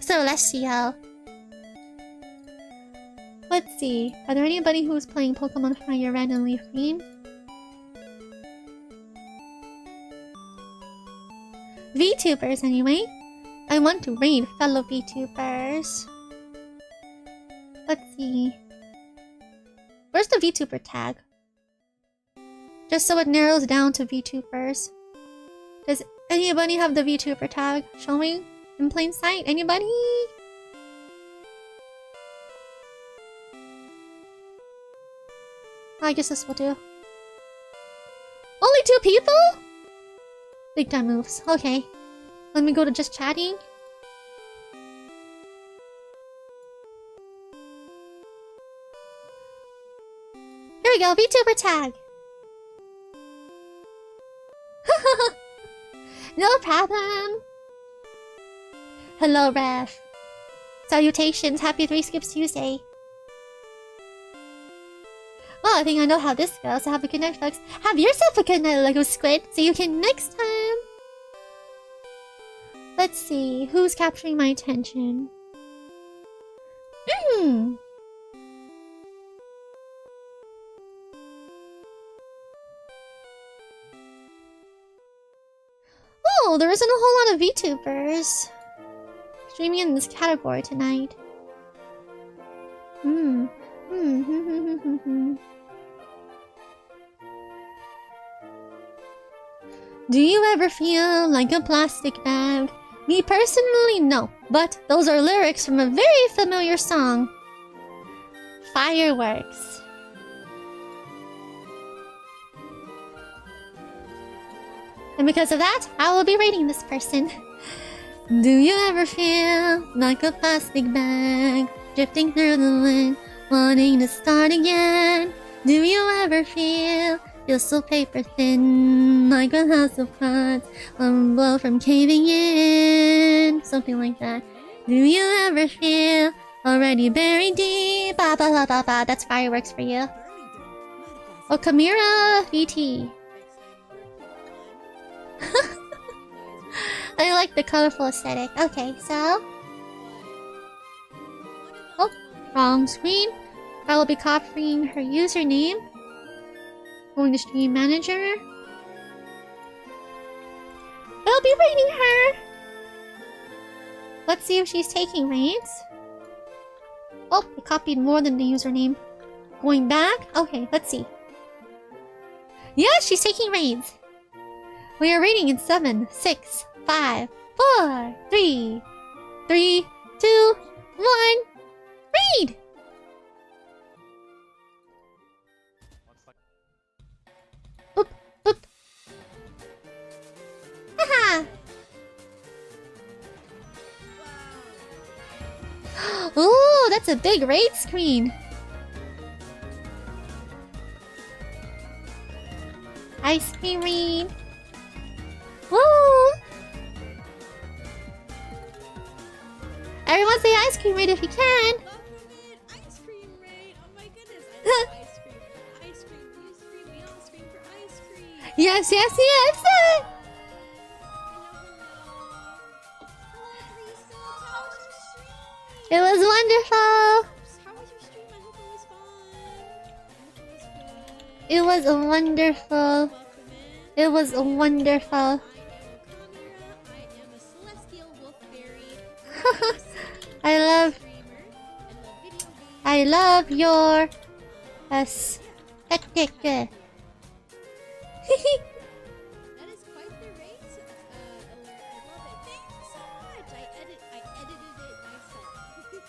Celestial. Let's see. Are there anybody who's playing Pokemon Fire Red and Leafgreen? VTubers, anyway. I want to raid fellow VTubers. Let's see. Where's the VTuber tag? Just so it narrows down to VTubers. Does anybody have the VTuber tag showing in plain sight? Anybody? I guess this will do. Only 2 people? Big time moves. Okay. Let me go to just chatting. Here we go. VTuber tag. No problem. Hello, Ref. Salutations. Happy Threescoopes Tuesday. Well, I think I know how this goes. So have a good night, folks. Have yourself a good night, Lego Squid. See you again next time. Let's see. Who's capturing my attention? Oh, there isn't a whole lot of VTubers streaming in this category tonight. Do you ever feel like a plastic bag? Me personally, no. But those are lyrics from a very familiar song. Fireworks. And because of that, I will be rating this person. Do you ever feel like a plastic bag drifting through the wind, wanting to start again? Do you ever feel so paper thin, like a house of cards, one blow from caving in? Something like that. Do you ever feel already buried deep? Ba ba ba ba ba. That's fireworks for you. Oh, Kamira VT. I like the colorful aesthetic. Okay, so... Oh, wrong screen. I will be copying her username. Going to stream manager. I'll be rating her. Let's see if she's taking raids. Oh, I copied more than the username. Going back? Okay, let's see. Yeah, she's taking raids. We are rating in 7, 6, 5, 4, 3, 2, 1. Raid! Oop, oop. Haha! Ooh, that's a big raid screen. Ice cream raid. Woo! Everyone say ice cream raid if you can. Ice cream raid. Oh my goodness. I love ice cream. Ice cream. You scream. We all scream for ice cream. Yes, yes, yes. It was wonderful. How was your stream? I hope it was fun. It was wonderful. It was wonderful. I love your aesthetic. That is quite the race alert. I love it. Thank you so much. I edited it myself. It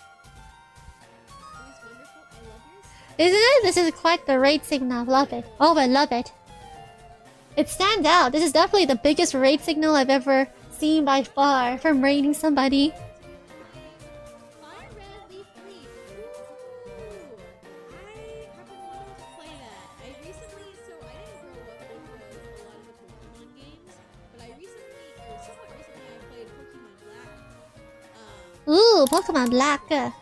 was wonderful. I love yours. Isn't it? This is quite the raid signal. Love it. Oh, I love it. It stands out. This is definitely the biggest raid signal I've ever seen by far from raiding somebody. Ooh, Pokemon Black. That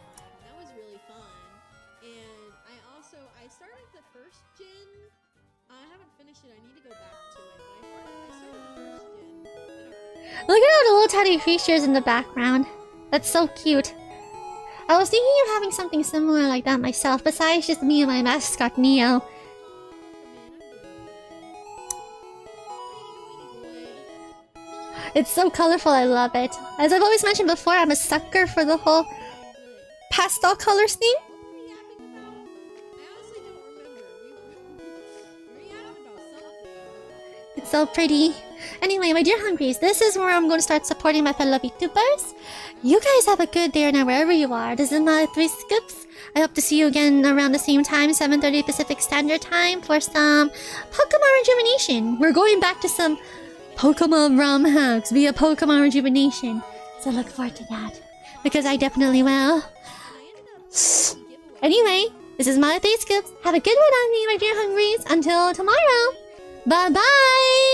was really fun. And I started the first gen. I haven't finished it. I need to go back to it. But I started the first gen. Look at all the little tiny features in the background. That's so cute. I was thinking of having something similar like that myself, besides just me and my mascot Neo. It's so colorful, I love it. As I've always mentioned before, I'm a sucker for the whole pastel colors thing. It's so pretty. Anyway, my dear Hungries, this is where I'm going to start supporting my fellow VTubers. You guys have a good day or night wherever you are. This is my Threescoopes. I hope to see you again around the same time, 7:30 Pacific Standard Time, for some Pokemon Rejuvenation. We're going back to some Pokemon ROM hacks via Pokemon Rejuvenation. So look forward to that, because I definitely will. Anyway, this is my Threescoopes. Have a good one on me, my dear Hungries. Until tomorrow. Bye-bye!